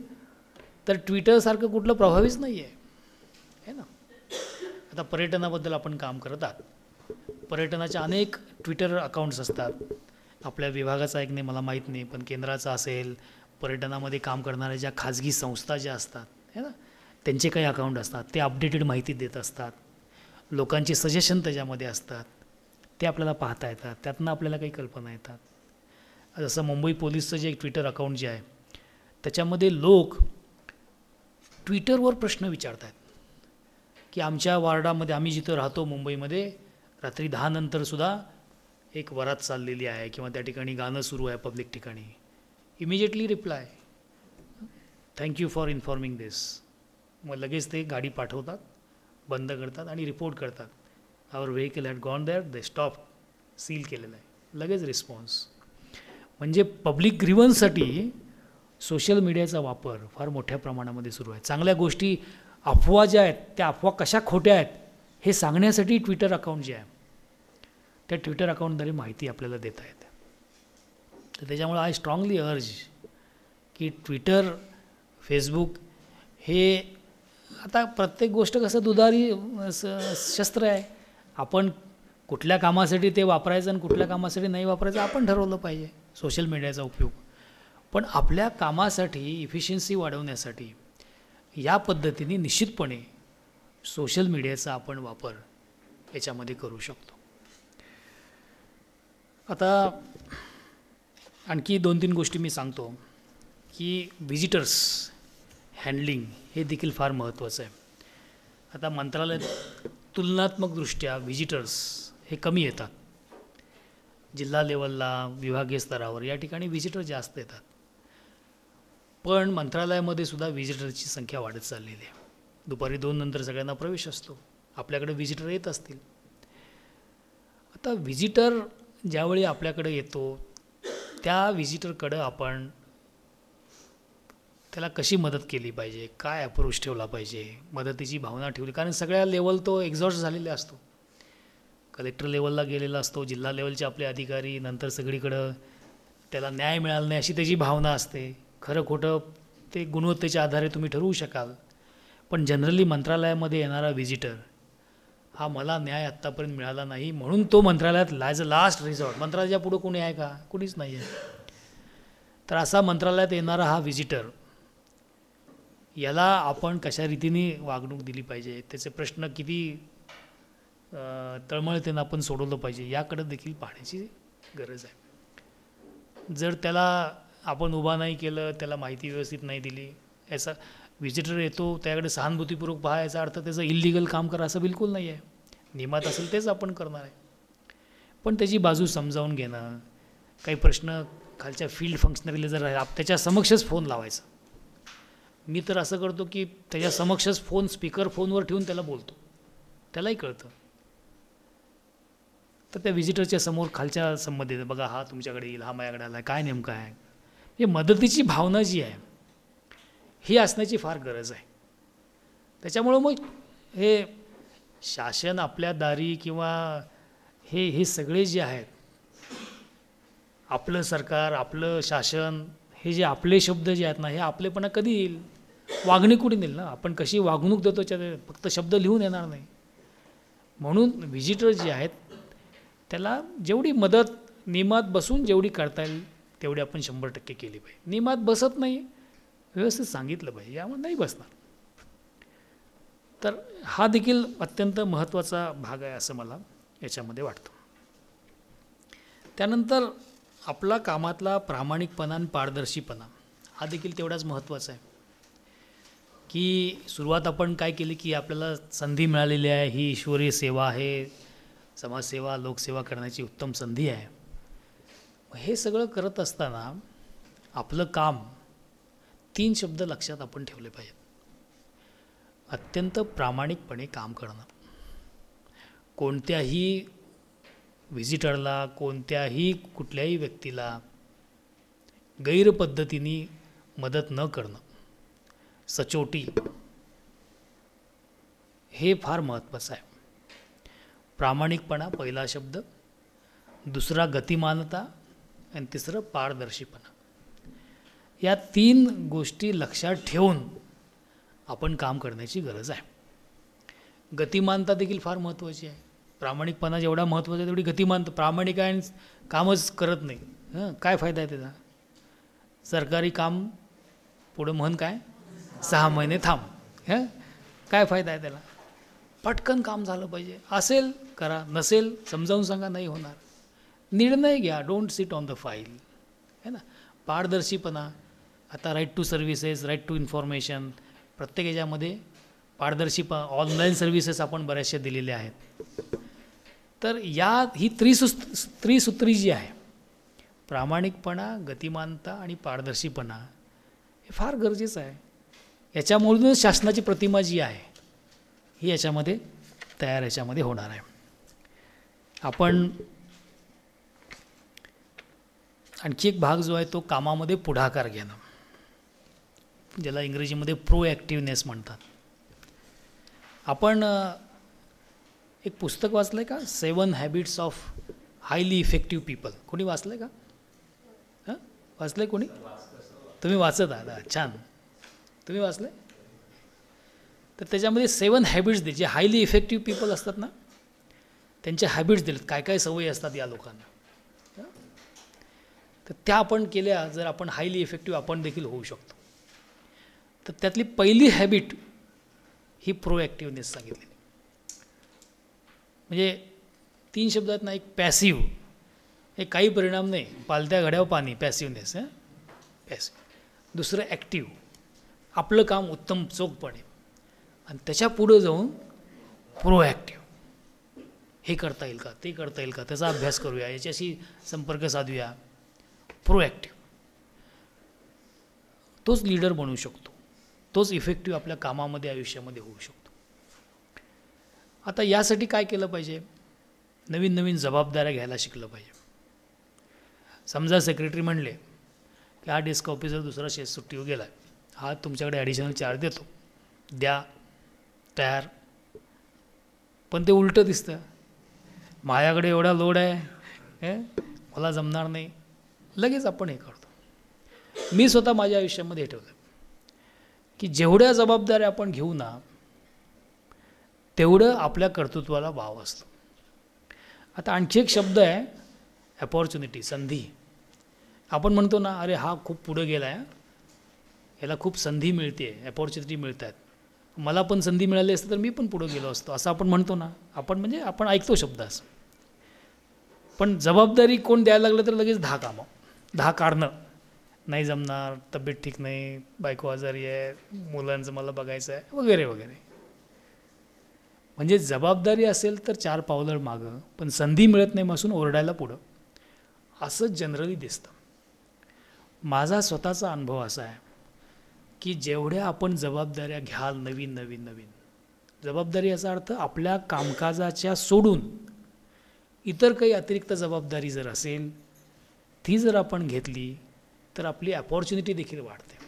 तर ट्विटरसारखं कुठलं प्रभावीच नाही आहे ना. आता पर्यटनाबद्दल आपण काम करत आहात, पर्यटनाचे अनेक ट्विटर अकाउंट्स असतात. आपल्या विभागाचा एक नाही, मला माहीत नाही, पण केंद्राचा असेल, पर्यटनामध्ये काम करणाऱ्या ज्या खाजगी संस्था ज्या असतात है ना, त्यांचे काही अकाउंट असतात, ते अपडेटेड माहिती देत असतात, लोकांचे सजेशन त्याच्यामध्ये असतात, ते आपल्याला पाहता येतात, त्यातनं आपल्याला काही कल्पना येतात. जसं मुंबई पोलीसचं जे एक ट्विटर अकाउंट जे आहे, त्याच्यामध्ये लोक ट्विटरवर प्रश्न विचारत आहेत की आमच्या वार्डामध्ये, आम्ही जिथं राहतो मुंबईमध्ये, रात्री 10 नंतरसुद्धा एक वरात चाललेली आहे किंवा त्या ठिकाणी गाणं सुरू आहे पब्लिक ठिकाणी. Immediately reply, thank you for informing this. मग लगेच ते गाडी पाठवतात, बंद करतात आणि रिपोर्ट करतात. Our vehicle had gone that they stop, seal केलेलं आहे, लगेच रिस्पॉन्स. म्हणजे पब्लिक ग्रीव्हन्ससाठी सोशल मीडियाचा वापर फार मोठ्या प्रमाणामध्ये सुरू आहे. चांगल्या गोष्टी, अफवा ज्या आहेत त्या अफवा कशा खोट्या आहेत हे सांगण्यासाठी ट्विटर अकाउंट जे आहे त्या ट्विटर अकाउंटद्वारे माहिती आपल्याला देता येते. तर त्याच्यामुळे आय स्ट्रॉंगली अर्ज की ट्विटर, फेसबुक हे आता प्रत्येक गोष्ट कसं दुधारी शस्त्र आहे. आपण कुठल्या कामासाठी ते वापरायचं आणि कुठल्या कामासाठी नाही वापरायचं आपण ठरवलं पाहिजे सोशल मीडियाचा उपयोग. पण आपल्या कामासाठी इफिशियन्सी वाढवण्यासाठी या पद्धतीने निश्चितपणे सोशल मीडियाचा आपण वापर याच्यामध्ये करू शकतो. आता आणखी 2-3 गोष्टी मी सांगतो की व्हिजिटर्स हँडलिंग हे देखील फार महत्त्वाचं आहे. आता मंत्रालयात तुलनात्मकदृष्ट्या व्हिजिटर्स हे कमी येतात. जिल्हा लेवलला, विभागीय स्तरावर या ठिकाणी व्हिजिटर जास्त येतात. पण मंत्रालयामध्ये सुद्धा व्हिजिटरची संख्या वाढत चाललेली आहे. दुपारी 2 नंतर सगळ्यांना प्रवेश असतो. आपल्याकडे व्हिजिटर येत असतील. आता व्हिजिटर ज्यावेळी आपल्याकडे येतो त्या व्हिजिटरकडं आपण त्याला कशी मदत केली पाहिजे, काय अप्रोच ठेवला पाहिजे, मदतीची भावना ठेवली. कारण सगळ्या लेवल तो एक्झॉस्ट झालेला असतो. कलेक्टर लेवलला गेलेला असतो, जिल्हा लेवलचे आपले अधिकारी, नंतर सगळीकडं त्याला न्याय मिळाला नाही अशी त्याची भावना असते. खरं खोटं ते गुणवत्तेच्या आधारे तुम्ही ठरवू शकाल. पण जनरली मंत्रालयामध्ये येणारा व्हिजिटर हा मला न्याय आत्तापर्यंत मिळाला नाही म्हणून तो मंत्रालयात ॲज अ लास्ट रिसॉर्ट, मंत्रालयाच्या पुढं कोणी आहे का? कुणीच नाही आहे. तर असा मंत्रालयात येणारा हा व्हिजिटर याला आपण कशा रीतीने वागणूक दिली पाहिजे, त्याचे प्रश्न किती तळमळतेनं आपण सोडवलं पाहिजे याकडे देखील पाहण्याची गरज आहे. जर त्याला आपण उभा नाही केलं, त्याला माहिती व्यवस्थित नाही दिली, याचा व्हिजिटर येतो त्याकडे सहानुभूतीपूर्वक पहा याचा अर्थ त्याचं इल्लिगल काम करा असं बिलकुल नाही आहे. नियमात असेल तेच आपण करणार आहे. पण त्याची बाजू समजावून घेणं, काही प्रश्न खालच्या फील्ड फंक्शनरीला जर त्याच्या समक्षच फोन लावायचा. मी तर असं करतो की त्याच्या समक्षच फोन स्पीकर फोनवर ठेवून त्याला बोलतो, त्यालाही कळतं. तर त्या व्हिजिटरच्या समोर खालच्या संबंधित बघा हा तुमच्याकडे येईल, हा माझ्याकडे आला, काय नेमकं आहे. हे मदतीची भावना जी आहे ही असण्याची फार गरज आहे. त्याच्यामुळं मग हे शासन आपल्या दारी किंवा हे सगळे जे आहेत, आपलं सरकार, आपलं शासन, हे जे आपले शब्द जे आहेत ना, हे आपलेपणा कधी येईल? वागणी कुठे येईल ना? आपण कशी वागणूक देतो त्यात फक्त शब्द लिहून येणार नाही. म्हणून व्हिजिटर जे आहेत त्याला जेवढी मदत नियमात बसून जेवढी करता येईल तेवढी आपण 100% केली पाहिजे. नियमात बसत नाही, व्यवस्थित सांगितलं पाहिजे, यामुळे नाही बसणार. तर हा देखील अत्यंत महत्त्वाचा भाग आहे असं मला याच्यामध्ये वाटतं. त्यानंतर आपला कामातला प्रामाणिकपणा आणि पारदर्शीपणा हा देखील तेवढाच महत्त्वाचा आहे. की सुरुवात आपण काय केली की आपल्याला संधी मिळालेली आहे, ही ईश्वरीय सेवा आहे, समाजसेवा, लोकसेवा करण्याची उत्तम संधी आहे. हे सगळं करत असताना आपलं काम 3 शब्द लक्षात आपण ठेवले पाहिजेत. अत्यंत प्रामाणिकपणे काम करणं. कोणत्याही व्हिजिटरला, कोणत्याही कुठल्याही व्यक्तीला गैरपद्धतीने मदत न करणं, सचोटी, हे फार महत्त्वाचं आहे. प्रामाणिकपणा पहिला शब्द, दुसरा गतिमानता आणि तिसरं पारदर्शीपणा. या 3 गोष्टी लक्षात ठेवून आपण काम करण्याची गरज आहे. गतिमानता देखील फार महत्त्वाची आहे. प्रामाणिकपणा जेवढा महत्त्वाचा आहे तेवढी गतिमानता. प्रामाणिक आहे आणि कामच करत नाही, काय फायदा आहे त्याचा? सरकारी काम पुढं म्हण काय 6 महिने थांब, काय फायदा आहे त्याला? पटकन काम झालं पाहिजे. असेल करा, नसेल समजावून सांगा, नाही होणार निर्णय घ्या. Don't sit on the file, है ना. पारदर्शीपणा, आता right to services, right to information, प्रत्येक याच्यामध्ये ऑनलाईन सर्व्हिसेस आपण बऱ्याचशा दिलेल्या आहेत. तर ही त्रिसूत्री जी आहे, प्रामाणिकपणा, गतिमानता आणि पारदर्शीपणा, हे फार गरजेचं आहे. याच्यामधूनच शासनाची प्रतिमा जी आहे ही याच्यामध्ये होणार आहे. आपण आणखी एक भाग जो आहे तो कामामध्ये पुढाकार घेणं, ज्याला इंग्रजीमध्ये प्रोॲक्टिव्हनेस म्हणतात. आपण एक पुस्तक वाचलं आहे का, 7 habits of highly effective people? कोणी वाचलं आहे का? हां, वाचलं आहे कोणी? तुम्ही वाचत आहात, छान. तुम्ही वाचलं आहे? तर त्याच्यामध्ये 7 हॅबिट्स जे हायली इफेक्टिव्ह पीपल असतात ना, त्यांच्या हॅबिट्स दिलेत, काय काय सवयी असतात या लोकांना. तर त्या आपण केल्या जर आपण हायली इफेक्टिव्ह आपण देखील होऊ शकतो. तर त्यातली पहिली हॅबिट ही प्रोॲक्टिव्हनेस सांगितलेली. म्हणजे 3 शब्द आहेत ना, एक पॅसिव्ह, हे काही परिणाम नाही, पालत्या घड्यावर पाणी, पॅसिव्हनेस. पॅसिव्ह. दुसरं ॲक्टिव्ह, आपलं काम उत्तम चोखपणे. आणि त्याच्या पुढं जाऊन प्रोॲक्टिव्ह, हे करता येईल का, ते करता येईल का, त्याचा अभ्यास करूया, याच्याशी संपर्क साधूया. प्रोॲक्टिव्ह, तोच लीडर बनू शकतो, तोच इफेक्टिव्ह आपल्या कामामध्ये आयुष्यामध्ये होऊ शकतो. आता यासाठी काय केलं पाहिजे? नवीन नवीन जबाबदाऱ्या घ्यायला शिकलं पाहिजे. समजा सेक्रेटरी म्हणले की हा डेस्क ऑफिसर दुसरा सुट्टीवर गेला, हा तुमच्याकडे ॲडिशनल चार्ज देतो, द्या, तयार. पण ते उलटं दिसतं, माझ्याकडे एवढा लोड आहे, मला जमणार नाही. लगेच आपण हे करतो. मी स्वतः माझ्या आयुष्यामध्ये हे ठेवलं की जेवढ्या जबाबदाऱ्या आपण घेऊ ना, तेवढं आपल्या कर्तृत्वाला वाव असतो. आता आणखी एक शब्द आहे, अपॉर्च्युनिटी, संधी. आपण म्हणतो ना, अरे हा खूप पुढं गेला आहे, ह्याला खूप संधी मिळते, अपॉर्च्युनिटी मिळत आहेत, मला पण संधी मिळाली असते तर मी पण पुढं गेलो असतो, असं आपण म्हणतो ना. आपण म्हणजे आपण ऐकतो शब्द असं. पण जबाबदारी कोण द्यायला लागलं तर लगेच 10 कामं, 10 कारणं, नाही जमणार, तब्येत ठीक नाही, बायको आजारी आहे, मुलांचं मला बघायचं आहे, वगैरे वगैरे. म्हणजे जबाबदारी असेल तर 4 पावलं मागं, पण संधी मिळत नाही म्हणून ओरडायला पुढं, असं जनरली दिसतं. माझा स्वतःचा अनुभव असा आहे की जेवढ्या आपण जबाबदाऱ्या घ्याल, नवीन नवीन नवीन जबाबदारी, याचा अर्थ आपल्या कामकाजाच्या सोडून इतर काही अतिरिक्त जबाबदारी जर असेल, ती जर आपण घेतली तर आपली अपॉर्च्युनिटी देखील वाढते.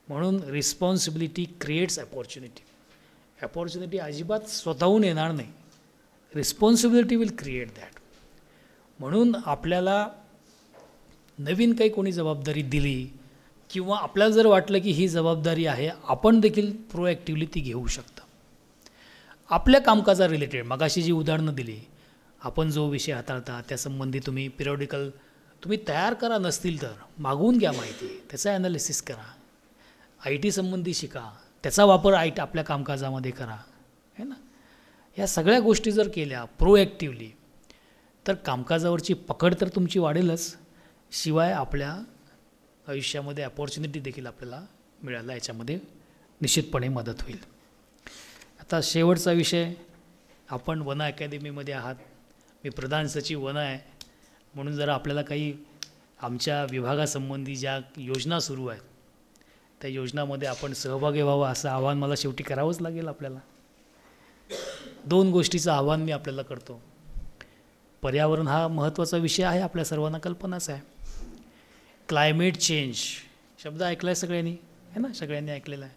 म्हणून रिस्पॉन्सिबिलिटी क्रिएट्स अपॉर्च्युनिटी. अपॉर्च्युनिटी अजिबात स्वतःहून येणार नाही, रिस्पॉन्सिबिलिटी विल क्रिएट दॅट. म्हणून आपल्याला नवीन काही कोणी जबाबदारी दिली किंवा आपल्याला जर वाटलं की ही जबाबदारी आहे, आपण देखील प्रोॲक्टिव्हली ती घेऊ शकता. आपल्या कामकाजा रिलेटेड मगाशी जी उदाहरणं दिली, आपण जो विषय हाताळता त्यासंबंधी तुम्ही पिरियॉडिकल तुम्ही तयार करा, नसतील तर मागवून घ्या माहिती, त्याचा ॲनालिसिस करा, IT संबंधी शिका, त्याचा वापर आपल्या कामकाजामध्ये करा, है ना. या सगळ्या गोष्टी जर केल्या प्रोॲक्टिव्हली तर कामकाजावरची पकड तर तुमची वाढेलच, शिवाय आपल्या आयुष्यामध्ये अपॉर्च्युनिटी देखील आपल्याला मिळायला याच्यामध्ये निश्चितपणे मदत होईल. आता शेवटचा विषय, आपण वन अकॅडमीमध्ये आहात, मी प्रधान सचिव वन आहे, म्हणून जरा आपल्याला काही आमच्या विभागासंबंधी ज्या योजना सुरू आहेत त्या योजनामध्ये आपण सहभागी व्हावं असं आवाहन मला शेवटी करावंच लागेल आपल्याला. 2 गोष्टीचं आवाहन मी आपल्याला करतो. पर्यावरण हा महत्त्वाचा विषय आहे, आपल्या सर्वांना कल्पनाच आहे. क्लायमेट चेंज शब्द ऐकला आहे सगळ्यांनी, है ना, सगळ्यांनी ऐकलेला आहे.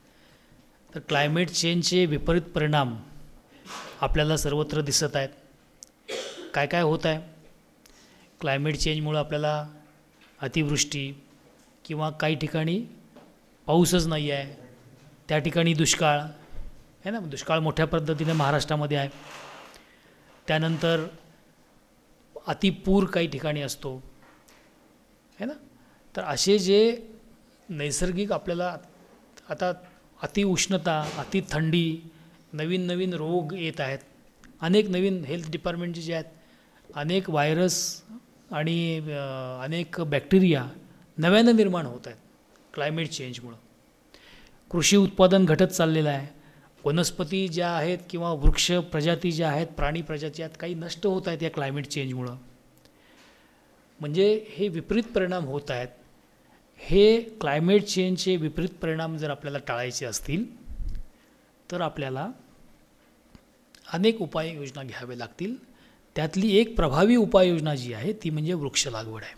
तर क्लायमेट चेंजचे विपरीत परिणाम आपल्याला सर्वत्र दिसत आहेत. काय काय होत आहे? क्लायमेट चेंजमुळं आपल्याला अतिवृष्टी किंवा काही ठिकाणी पाऊसच नाही आहे, त्या ठिकाणी दुष्काळ आहे ना, दुष्काळ मोठ्या पद्धतीने महाराष्ट्रामध्ये आहे. त्यानंतर अतिपूर काही ठिकाणी असतो, है ना. तर असे जे नैसर्गिक आपल्याला आता अतिउष्णता, अतिथंडी, नवीन नवीन रोग येत आहेत, अनेक नवीन हेल्थ डिपार्टमेंटचे जे आहेत, अनेक व्हायरस आणि अनेक बॅक्टेरिया नव्यानं निर्माण होत आहेत क्लायमेट चेंजमुळं. कृषी उत्पादन घटत चाललेलं आहे, वनस्पती ज्या आहेत किंवा वृक्ष प्रजाती ज्या आहेत, प्राणी प्रजाती आहेत, काही नष्ट होत आहेत या क्लायमेट चेंजमुळं. म्हणजे हे विपरीत परिणाम होत आहेत. हे क्लायमेट चेंजचे विपरीत परिणाम जर आपल्याला टाळायचे असतील तर आपल्याला अनेक उपाययोजना घ्यावे लागतील. त्यातली एक प्रभावी उपाययोजना जी आहे ती म्हणजे वृक्ष लागवड आहे.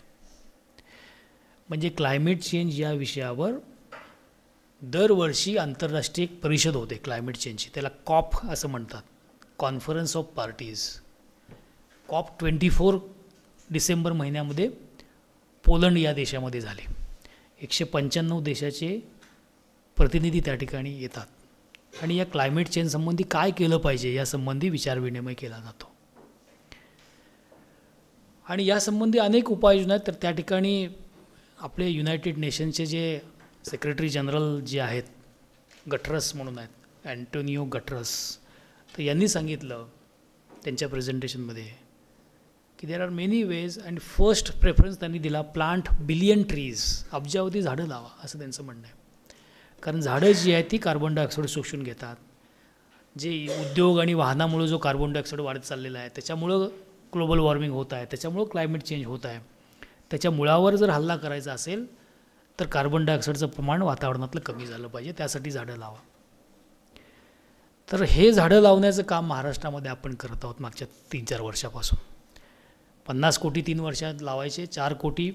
म्हणजे क्लायमेट चेंज या विषयावर दरवर्षी आंतरराष्ट्रीय एक परिषद होते क्लायमेट चेंजची, त्याला कॉप असं म्हणतात, conference of parties. COP24 December महिन्यामध्ये पोलंड या देशामध्ये झाले. 195 देशाचे प्रतिनिधी त्या ठिकाणी येतात आणि या क्लायमेट चेंज संबंधी काय केलं पाहिजे या संबंधी विचारविनिमय केला जातो. आणि यासंबंधी अनेक उपाययोजना आहेत. तर त्या ठिकाणी आपले युनायटेड नेशनचे जे सेक्रेटरी जनरल जे आहेत, गटरस म्हणून आहेत, अँटोनियो गटरस, तर यांनी सांगितलं त्यांच्या प्रेझेंटेशनमध्ये की there are many ways and first preference त्यांनी दिला प्लांट बिलियन ट्रीज, अब्जावधी झाडं लावा असं त्यांचं म्हणणं आहे. कारण झाडं जी आहेत ती कार्बन डायऑक्साईड शोषून घेतात. जे उद्योग आणि वाहनामुळे जो कार्बन डायऑक्साईड वाढत चाललेला आहे त्याच्यामुळं ग्लोबल वॉर्मिंग होत आहे, त्याच्यामुळं क्लायमेट चेंज होत आहे. त्याच्या मुळावर जर हल्ला करायचा असेल तर कार्बन डायऑक्साईडचं प्रमाण वातावरणातलं कमी झालं पाहिजे, त्यासाठी झाडं लावा. तर हे झाडं लावण्याचं काम महाराष्ट्रामध्ये आपण करत आहोत मागच्या 3-4 वर्षापासून. 50 कोटी 3 वर्षात लावायचे, 4 कोटी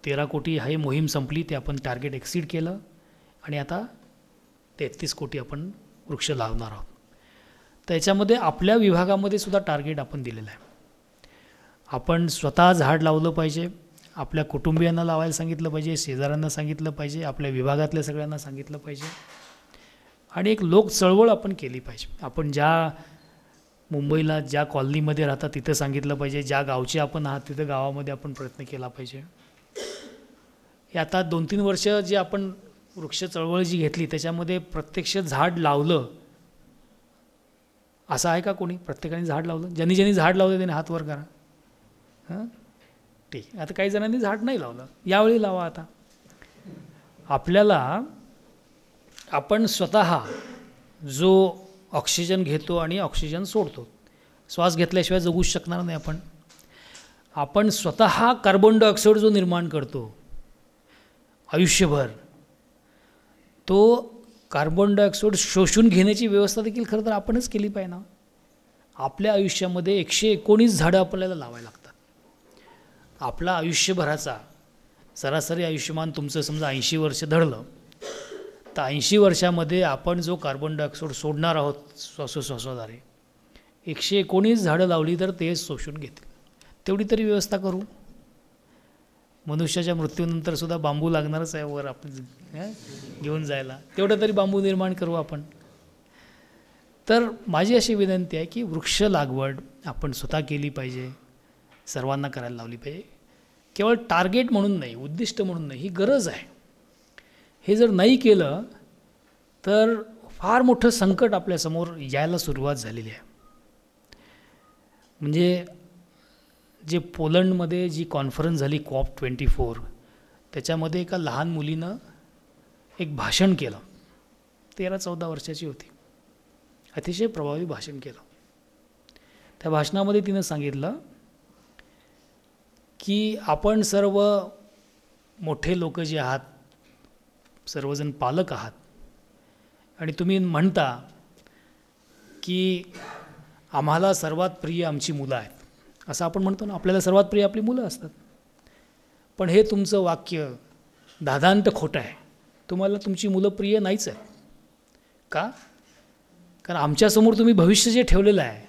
13 कोटी ही मोहीम संपली, ते आपण टार्गेट एक्सीड केलं आणि आता 33 कोटी आपण वृक्ष लावणार आहोत. त्याच्यामध्ये आपल्या विभागामध्ये सुद्धा टार्गेट आपण दिलेलं आहे. आपण स्वतः झाड लावलं पाहिजे, आपल्या कुटुंबियांना लावायला सांगितलं पाहिजे, शेजाऱ्यांना सांगितलं पाहिजे, आपल्या विभागातल्या सगळ्यांना सांगितलं पाहिजे आणि एक लोक चळवळ आपण केली पाहिजे. आपण ज्या मुंबईला ज्या कॉलनीमध्ये राहतात तिथं सांगितलं पाहिजे, ज्या गावचे आपण आहात तिथं गावामध्ये आपण प्रयत्न केला पाहिजे. हे आता 2-3 वर्ष जे आपण वृक्ष चळवळ जी घेतली त्याच्यामध्ये प्रत्यक्ष झाड लावलं असं आहे का कोणी? प्रत्येकाने झाड लावलं? ज्यांनी झाड लावलं त्यांनी हात वर करा. हां, ठीक आहे. आता काही जणांनी झाड नाही लावलं, यावेळी लावा. आता आपल्याला आपण स्वतः जो ऑक्सिजन घेतो आणि ऑक्सिजन सोडतो, श्वास घेतल्याशिवाय जगूच शकणार नाही आपण. आपण स्वतः कार्बन डायऑक्साईड जो निर्माण करतो आयुष्यभर, तो कार्बन डायऑक्साईड शोषून घेण्याची व्यवस्था देखील खरं तर आपणच केली पाहिजे ना. आपल्या आयुष्यामध्ये 119 झाडं आपल्याला लावायला लागतात. आपला आयुष्यभराचा सरासरी आयुष्यमान तुमचं समजा 80 वर्ष धरलं तर 80 वर्षामध्ये आपण जो कार्बन डायऑक्साईड सोडणार आहोत श्वासोश्वासाद्वारे, 119 झाडं लावली तर ते शोषून घेतील. तेवढी तरी व्यवस्था करू. मनुष्याच्या मृत्यूनंतर सुद्धा बांबू लागणारच आहे वर आपण घेऊन जायला, तेवढं तरी बांबू निर्माण करू आपण. तर माझी अशी विनंती आहे की वृक्ष लागवड आपण स्वतः केली पाहिजे, सर्वांना करायला लावली पाहिजे. केवळ टार्गेट म्हणून नाही, उद्दिष्ट म्हणून नाही, ही गरज आहे. हे जर नाही केलं तर फार मोठं संकट आपल्यासमोर यायला सुरुवात झालेली आहे. म्हणजे जे पोलंडमध्ये जी कॉन्फरन्स झाली COP24, त्याच्यामध्ये एका लहान मुलीनं एक भाषण केलं. 13-14 वर्षाची होती. अतिशय प्रभावी भाषण केलं. त्या भाषणामध्ये तिनं सांगितलं की आपण सर्व मोठे लोक जे आहात, सर्वजण पालक आहात आणि तुम्ही म्हणता की आम्हाला सर्वात प्रिय आमची मुलं आहेत, असं आपण म्हणतो ना, आपल्याला सर्वात प्रिय आपली मुलं असतात. पण हे तुमचं वाक्य दादांत खोटं आहे. तुम्हाला तुमची मुलं प्रिय नाहीच आहेत. का? कारण आमच्यासमोर तुम्ही भविष्य जे ठेवलेलं आहे,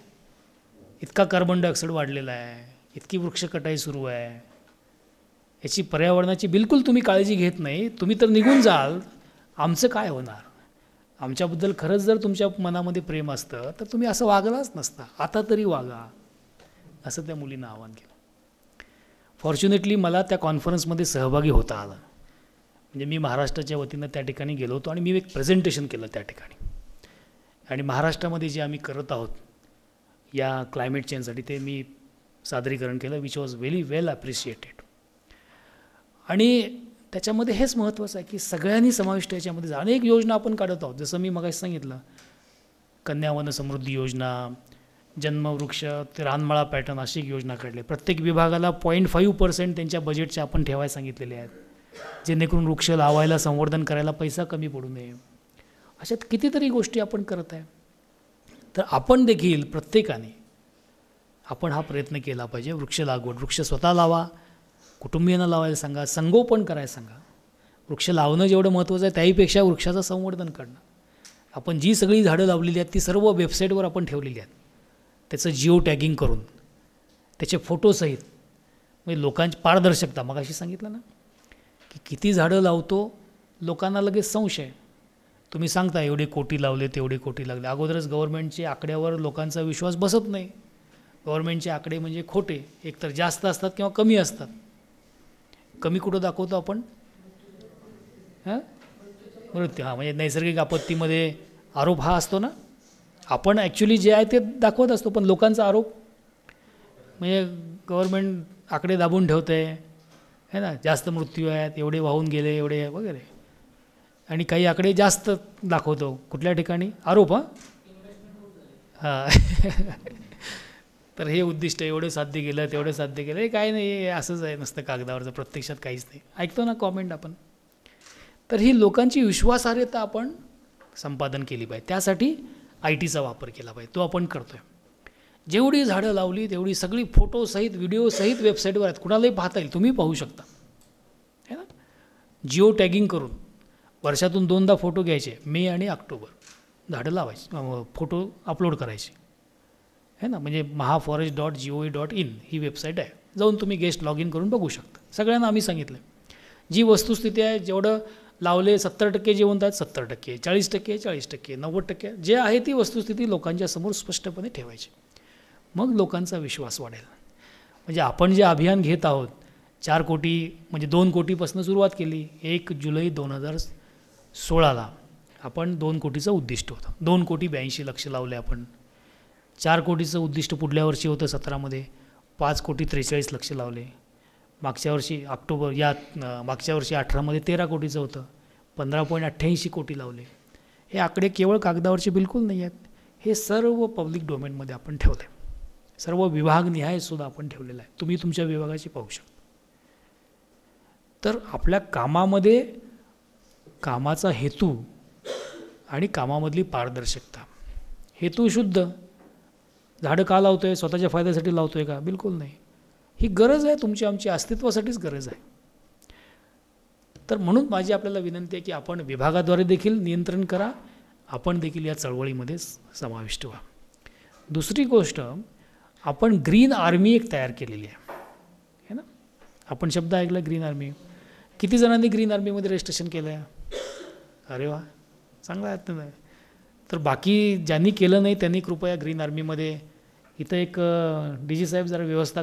इतका कार्बन डायऑक्साईड वाढलेला आहे, इतकी वृक्षकटाई सुरू आहे, याची पर्यावरणाची बिलकुल तुम्ही काळजी घेत नाही. तुम्ही तर निघून जाल, आमचं काय होणार? आमच्याबद्दल खरंच जर तुमच्या मनामध्ये प्रेम असतं तर तुम्ही असं वागलाच नसता. आता तरी वागा, असं त्या मुलीनं आवाहन केलं. फॉर्च्युनेटली मला त्या कॉन्फरन्समध्ये सहभागी होता आलं. म्हणजे मी महाराष्ट्राच्या वतीनं त्या ठिकाणी गेलो होतो आणि मी एक प्रेझेंटेशन केलं त्या ठिकाणी. आणि महाराष्ट्रामध्ये जे आम्ही करत आहोत या क्लायमेट चेंजसाठी ते मी सादरीकरण केलं, which was very well appreciated. आणि त्याच्यामध्ये हेच महत्त्वाचं आहे की सगळ्यांनी समाविष्ट याच्यामध्ये अनेक योजना आपण काढत आहोत. जसं मी मगाशी सांगितलं, कन्या वन समृद्धी योजना, जन्मवृक्ष, ते रानमाळा पॅटर्न, अशी एक योजना काढली. प्रत्येक विभागाला 0.5% त्यांच्या बजेटचे आपण ठेवायला सांगितलेले आहेत, जेणेकरून वृक्ष लावायला, संवर्धन करायला पैसा कमी पडू नये. अशात कितीतरी गोष्टी आपण करत आहे. तर आपण देखील प्रत्येकाने आपण हा प्रयत्न केला पाहिजे. वृक्ष लागवड, वृक्ष स्वतः लावा, कुटुंबियांना लावायला सांगा, संगोपन करायला सांगा. वृक्ष लावणं जेवढं महत्त्वाचं आहे त्याहीपेक्षा वृक्षाचं संवर्धन करणं. आपण जी सगळी झाडं लावलेली आहेत ती सर्व वेबसाईटवर आपण ठेवलेली आहेत, त्याचं जिओ टॅगिंग करून, त्याचे फोटोसहित. म्हणजे लोकांची पारदर्शकता, मग अशी सांगितलं ना की किती झाडं लावतो, लोकांना लगेच संशय. तुम्ही सांगता एवढे कोटी लावले, तेवढे कोटी लागले. अगोदरच गव्हर्नमेंटचे आकड्यावर लोकांचा विश्वास बसत नाही. गव्हर्नमेंटचे आकडे म्हणजे खोटे, एकतर जास्त असतात किंवा कमी असतात. कमी कुठं दाखवतो आपण? मृत्यू, म्हणजे नैसर्गिक आपत्तीमध्ये आरोप हा असतो ना. आपण ॲक्च्युली जे आहे ते दाखवत असतो, पण लोकांचा आरोप म्हणजे गव्हर्नमेंट आकडे दाबून ठेवतं आहे ना. जास्त मृत्यू आहेत, एवढे वाहून गेले, एवढे वगैरे. आणि काही आकडे जास्त दाखवतो कुठल्या ठिकाणी आरोप. तर हे उद्दिष्ट एवढं साध्य केलं, तेवढं साध्य केलं, हे काय नाही, हे असंच आहे नसतं कागदावरचं, प्रत्यक्षात काहीच नाही. ऐकतो ना कॉमेंट आपण. तर ही लोकांची विश्वासार्हता आपण संपादन केली पाहिजे. त्यासाठी IT चा वापर केला पाहिजे. तो आपण करतो आहे. जेवढी झाडं लावली तेवढी सगळी फोटोसहित, व्हिडिओसहित वेबसाईटवर आहेत, कुणालाही पाहता येईल, तुम्ही पाहू शकता है ना. जिओ टॅगिंग करून वर्षातून 2दा फोटो घ्यायचे, मे आणि ऑक्टोबर, झाडं लावायची, फोटो अपलोड करायचे है ना. म्हणजे mahaforest.gov.in ही वेबसाईट आहे, जाऊन तुम्ही गेस्ट लॉग इन करून बघू शकता. सगळ्यांना आम्ही सांगितलं जी वस्तुस्थिती आहे, जेवढं लावले 70% जिवंत आहेत 70%, 40%, 40%, 90% जे आहे ती वस्तुस्थिती लोकांच्या समोर स्पष्टपणे ठेवायची. मग लोकांचा विश्वास वाढेल. म्हणजे आपण जे अभियान घेत आहोत, 4 कोटी म्हणजे 2 कोटीपासून सुरुवात केली. 1 जुलै 2016ला आपण 2 कोटीचं उद्दिष्ट होतं. 2,82,00,000 लावले आपण. 4 कोटीचं उद्दिष्ट पुढल्या वर्षी होतं 17मध्ये, 5,43,00,000 लावले. मागच्या वर्षी मागच्या वर्षी 18मध्ये 13 कोटीचं होतं, 15.88 कोटी लावले. हे आकडे केवळ कागदावरचे बिलकुल नाही आहेत, हे सर्व पब्लिक डोमेनमध्ये आपण ठेवले. सर्व विभागनिहाय सुद्धा आपण ठेवलेलं आहे, तुम्ही तुमच्या विभागाची पाहू शकता. तर आपल्या कामामध्ये कामाचा हेतू आणि कामामधली पारदर्शकता. हेतू शुद्ध, झाडं का लावतो आहे, स्वतःच्या फायद्यासाठी लावतो आहे का? बिलकुल नाही. ही गरज आहे, तुमची आमची अस्तित्वासाठीच गरज आहे. तर म्हणून माझी आपल्याला विनंती आहे की आपण विभागाद्वारे देखील नियंत्रण करा, आपण देखील या चळवळीमध्ये समाविष्ट व्हा. दुसरी गोष्ट, आपण ग्रीन आर्मी एक तयार केलेली आहे ना. आपण शब्द ऐकला ग्रीन आर्मी. किती जणांनी ग्रीन आर्मीमध्ये रजिस्ट्रेशन केलं आहे? अरे वा, चांगला आहे तुम्ही. तर बाकी ज्यांनी केलं नाही त्यांनी कृपया ग्रीन आर्मीमध्ये, इथं एक DG साहेब जरा व्यवस्था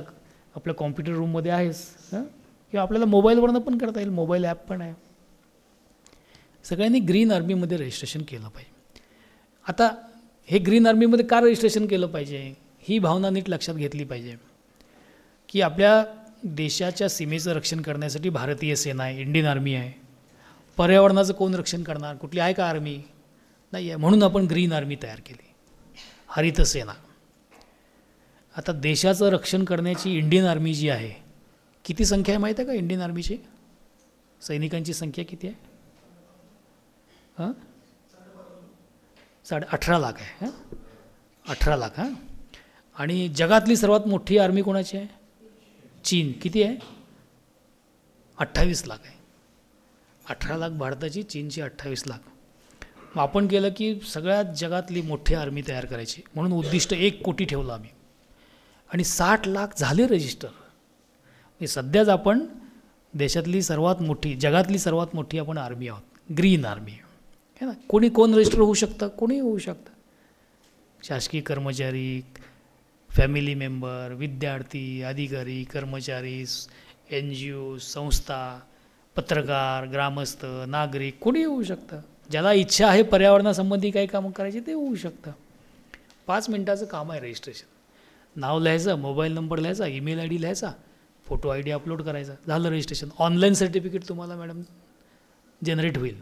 आपल्या कॉम्प्युटर रूममध्ये आहेच, किंवा आपल्याला मोबाईलवरनं पण करता येईल, मोबाईल ॲप पण आहे. सगळ्यांनी ग्रीन आर्मीमध्ये रजिस्ट्रेशन केलं पाहिजे. आता हे ग्रीन आर्मीमध्ये का रजिस्ट्रेशन केलं पाहिजे, ही भावना नीट लक्षात घेतली पाहिजे की आपल्या देशाच्या सीमेचं रक्षण करण्यासाठी भारतीय सेना आहे, इंडियन आर्मी आहे. पर्यावरणाचं कोण रक्षण करणार? कुठली आहे का आर्मी? नाही आहे. म्हणून आपण ग्रीन आर्मी तयार केली, हरित सेना. आता देशाचं रक्षण करण्याची इंडियन आर्मी जी आहे, किती संख्या आहे माहीत आहे का इंडियन आर्मीची? सैनिकांची संख्या किती आहे? 18 लाख आहे. 18 लाख. आणि जगातली सर्वात मोठी आर्मी कोणाची आहे? चीन. किती आहे? 28 लाख आहे. 18 लाख भारताची, चीनची 28 लाख. मग आपण केलं की सगळ्यात जगातली मोठी आर्मी तयार करायची, म्हणून उद्दिष्ट 1 कोटी ठेवलं आम्ही. आणि 60 लाख झाले रजिस्टर. म्हणजे सध्याच आपण देशातली सर्वात मोठी, जगातली सर्वात मोठी आपण आर्मी आहोत, ग्रीन आर्मी है ना. कोण रजिस्टर होऊ शकतं? कोणीही होऊ शकतं. शासकीय कर्मचारी, फॅमिली मेंबर, विद्यार्थी, अधिकारी, कर्मचारी, NGO, संस्था, पत्रकार, ग्रामस्थ, नागरिक, कोणी होऊ शकतं. ज्याला इच्छा आहे पर्यावरणासंबंधी काही कामं करायची ते होऊ शकतं. 5 मिनिटाचं काम आहे रजिस्ट्रेशन. नाव लिहायचं, मोबाईल नंबर लिहायचा, ईमेल ID लिहायचा, फोटो ID अपलोड करायचा, झालं रजिस्ट्रेशन. ऑनलाईन सर्टिफिकेट तुम्हाला मॅडम जनरेट होईल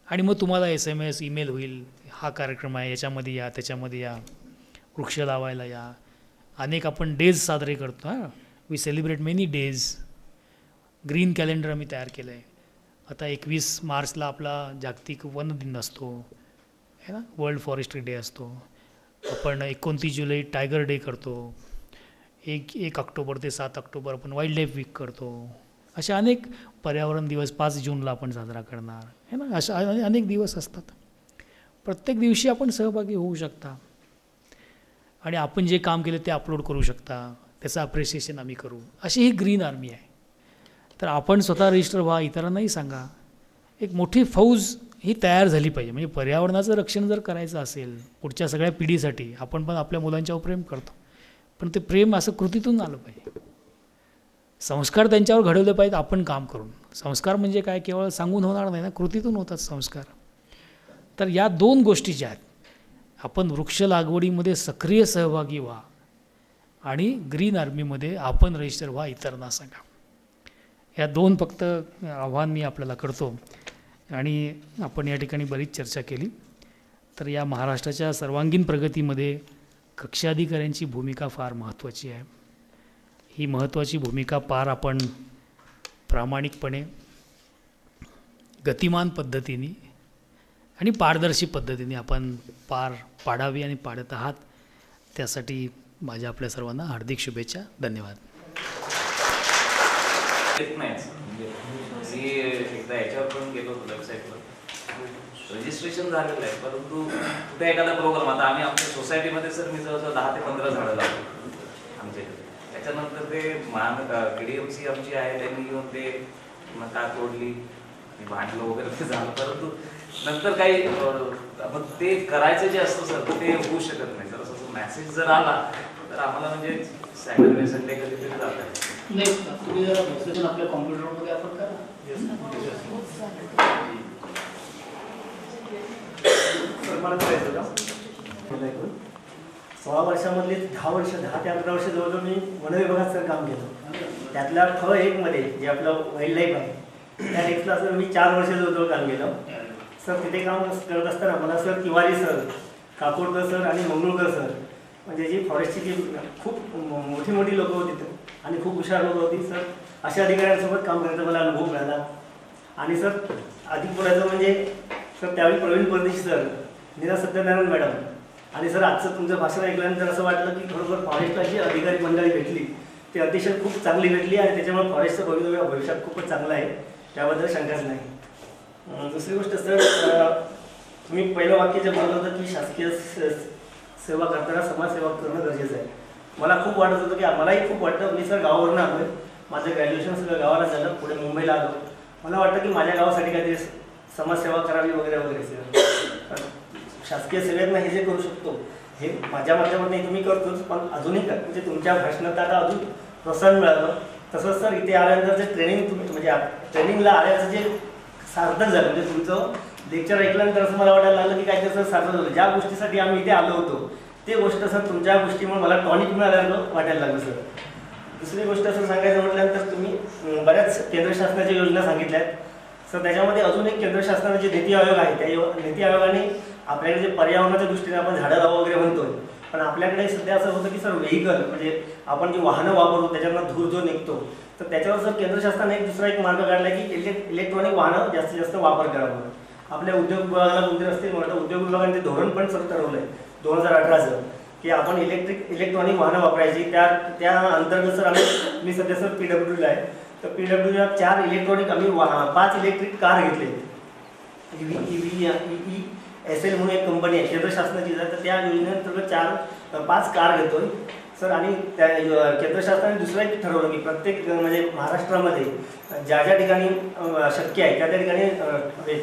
आणि मग तुम्हाला SMS, ईमेल होईल, हा कार्यक्रम आहे, याच्यामध्ये या, त्याच्यामध्ये या, वृक्ष लावायला या. अनेक आपण डेज साजरे करतो. We celebrate many days. Green calendar आम्ही तयार केलं आहे. आता 21 मार्चला आपला जागतिक वन दिन असतो है ना, वर्ल्ड फॉरेस्ट्री डे असतो. आपण 29 जुलै टायगर डे करतो. एक ऑक्टोबर ते 7 ऑक्टोबर आपण वाईल्ड लाईफ वीक करतो. असे अनेक पर्यावरण दिवस 5 जूनला आपण साजरा करणार है ना. अशा अनेक दिवस असतात. प्रत्येक दिवशी आपण सहभागी होऊ शकता आणि आपण जे काम केलं ते अपलोड करू शकता. त्याचं अप्रिसिएशन आम्ही करू. अशी ही ग्रीन आर्मी आहे. तर आपण स्वतः रजिस्टर व्हा, इतरांनाही सांगा. एक मोठी फौज ही तयार झाली पाहिजे. म्हणजे पर्यावरणाचं रक्षण जर करायचं असेल पुढच्या सगळ्या पिढीसाठी, आपण पण आपल्या मुलांच्यावर प्रेम करतो, पण ते प्रेम असं कृतीतून आलं पाहिजे. संस्कार त्यांच्यावर घडवले पाहिजेत आपण काम करून. संस्कार म्हणजे काय, केवळ सांगून होणार नाही ना, कृतीतून होतात संस्कार. तर या 2 गोष्टी ज्या आहेत, आपण वृक्ष लागवडीमध्ये सक्रिय सहभागी व्हा आणि ग्रीन आर्मीमध्ये आपण रजिस्टर व्हा, इतरांना सांगा. या 2 फक्त आव्हान मी आपल्याला करतो. आणि आपण या ठिकाणी बरीच चर्चा केली. तर या महाराष्ट्राच्या सर्वांगीण प्रगतीमध्ये कक्षाधिकाऱ्यांची भूमिका फार महत्त्वाची आहे. ही महत्त्वाची भूमिका आपण प्रामाणिकपणे, गतिमान पद्धतीने आणि पारदर्शी पद्धतीने आपण पाडावी आणि पाडत आहात. त्यासाठी माझ्या आपल्या सर्वांना हार्दिक शुभेच्छा. धन्यवाद. मी एकदा याच्यावर पण गेलो होतो वेबसाईटवर, रजिस्ट्रेशन झालेलं आहे, परंतु कुठे एखादा प्रोग्राम, आता आम्ही आमच्या सोसायटीमध्ये सर मी जवळजवळ 10 ते 15 झाडं लावतो आमच्या इकडे. त्याच्यानंतर ते KDMC आमची आहे, त्यांनी येऊन ते का तोडली आणि भांडलं वगैरे ते झालं, परंतु नंतर काही मग ते करायचं जे असतं सर ते होऊ शकत नाही. जर असं मेसेज जर आला तर आम्हाला म्हणजे सॅटर्डे संडे कधीतरी जातात. नाही, तुम्ही जरा बसलेून आपल्या कॉम्प्युटरमध्ये आपण करा. मला करायचं का 16 वर्षामधले 10 ते 11 वर्ष जवळजवळ मी वन विभागात सर काम केलं. त्यातल्या F1 मध्ये जे आपलं वाईल्ड लाईफ आहे त्या डेस्कला सर मी 4 वर्ष जवळजवळ काम केलं. सर तिथे काम करत असताना मला sir Tiwari sir, Kakodkar sir आणि मंगळूरकर सर, म्हणजे जी फॉरेस्टची जी खूप मोठी लोकं होती आणि खूप हुशार लोकं होती सर, अशा अधिकाऱ्यांसोबत काम करण्याचा मला अनुभव मिळाला. आणि सर अधिक बोलायचं म्हणजे सर त्यावेळी प्रवीण परदेशी सर, नीरा सत्यनारायण मॅडम आणि सर आजचं तुमचं भाषण ऐकल्यानंतर असं वाटलं की खरोखर फॉरेस्टला जी अधिकारी मंडळी भेटली ती अतिशय खूप चांगली भेटली आणि त्याच्यामुळे फॉरेस्टचं भविष्यात खूपच चांगलं आहे, त्याबद्दल शंकाच नाही. दुसरी गोष्ट सर, तुम्ही पहिलं वाक्य जे बोललं होतं की शासकीय सेवा करताना समाजसेवा करणं गरजेचं आहे. मला खूप वाटत होतं की मलाही खूप वाटतं. मी सर गावावरून आलो आहे, माझं ग्रॅज्युएशन सगळं गावाला झालं, पुढे मुंबईला आलो. मला वाटतं की माझ्या गावासाठी काहीतरी समाजसेवा करावी वगैरे वगैरे सर. शासकीय सेवेतनं हे जे करू शकतो हे माझ्या माध्यमातून तुम्ही करतोच, पण अजूनही म्हणजे तुमच्या भाषणात आता अजून प्रोत्साहन मिळालं. तसंच सर इथे आल्यानंतर जे ट्रेनिंग तुम्ही म्हणजे ट्रेनिंगला आल्याचं जे सार्थक झालं, म्हणजे तुमचं लेक्चर ऐकल्यानंतर असं मला वाटायला लागलं की काहीतरी सर सार्थक झालं. ज्या गोष्टीसाठी आम्ही इथे आलो होतो ते गोष्ट सर तुमच्या गोष्टीमुळे मला टॉनिक मिळाल्यानं वाटायला लागलं सर. दुसरी गोष्ट सर सांगायचं म्हटल्यानंतर तुम्ही बऱ्याच केंद्र शासनाच्या योजना सांगितल्या आहेत सर. त्याच्यामध्ये अजून एक केंद्र शासनाचे नीती आयोग आहे, त्या नीती आयोगाने आपल्याकडे जे पर्यावरणाच्या दृष्टीने आपण झाडं लावा वगैरे म्हणतोय, पण आपल्याकडे सध्या असं होतं की सर व्हेकल म्हणजे आपण जी वाहनं वापरतो त्याच्यातनं धूर जो निघतो, तर त्याच्यावर सर केंद्र शासनाने दुसरा एक मार्ग काढला की इलेक्ट्रॉनिक वाहनं जास्तीत जास्त वापर करावा. आपल्या उद्योग विभागाला कोणते असतील म्हणतात, उद्योग विभागाने ते धोरण पण सर ठरवलं आहे 2018चं की आपण इलेक्ट्रॉनिक वाहनं वापरायची. त्या अंतर्गत सर मी सध्या सर PWDला आहे, तर PWDला 4 इलेक्ट्रॉनिक आम्ही 5 इलेक्ट्रिक कार घेतले. ESL म्हणून एक कंपनी आहे केंद्र शासनाची, तर त्या योजनेअंतर्गत 5 कार घेतोय सर. आणि त्या केंद्र शासनाने दुसरं एक ठरवलं की प्रत्येक म्हणजे महाराष्ट्रामध्ये ज्या ज्या ठिकाणी शक्य आहे त्या ठिकाणी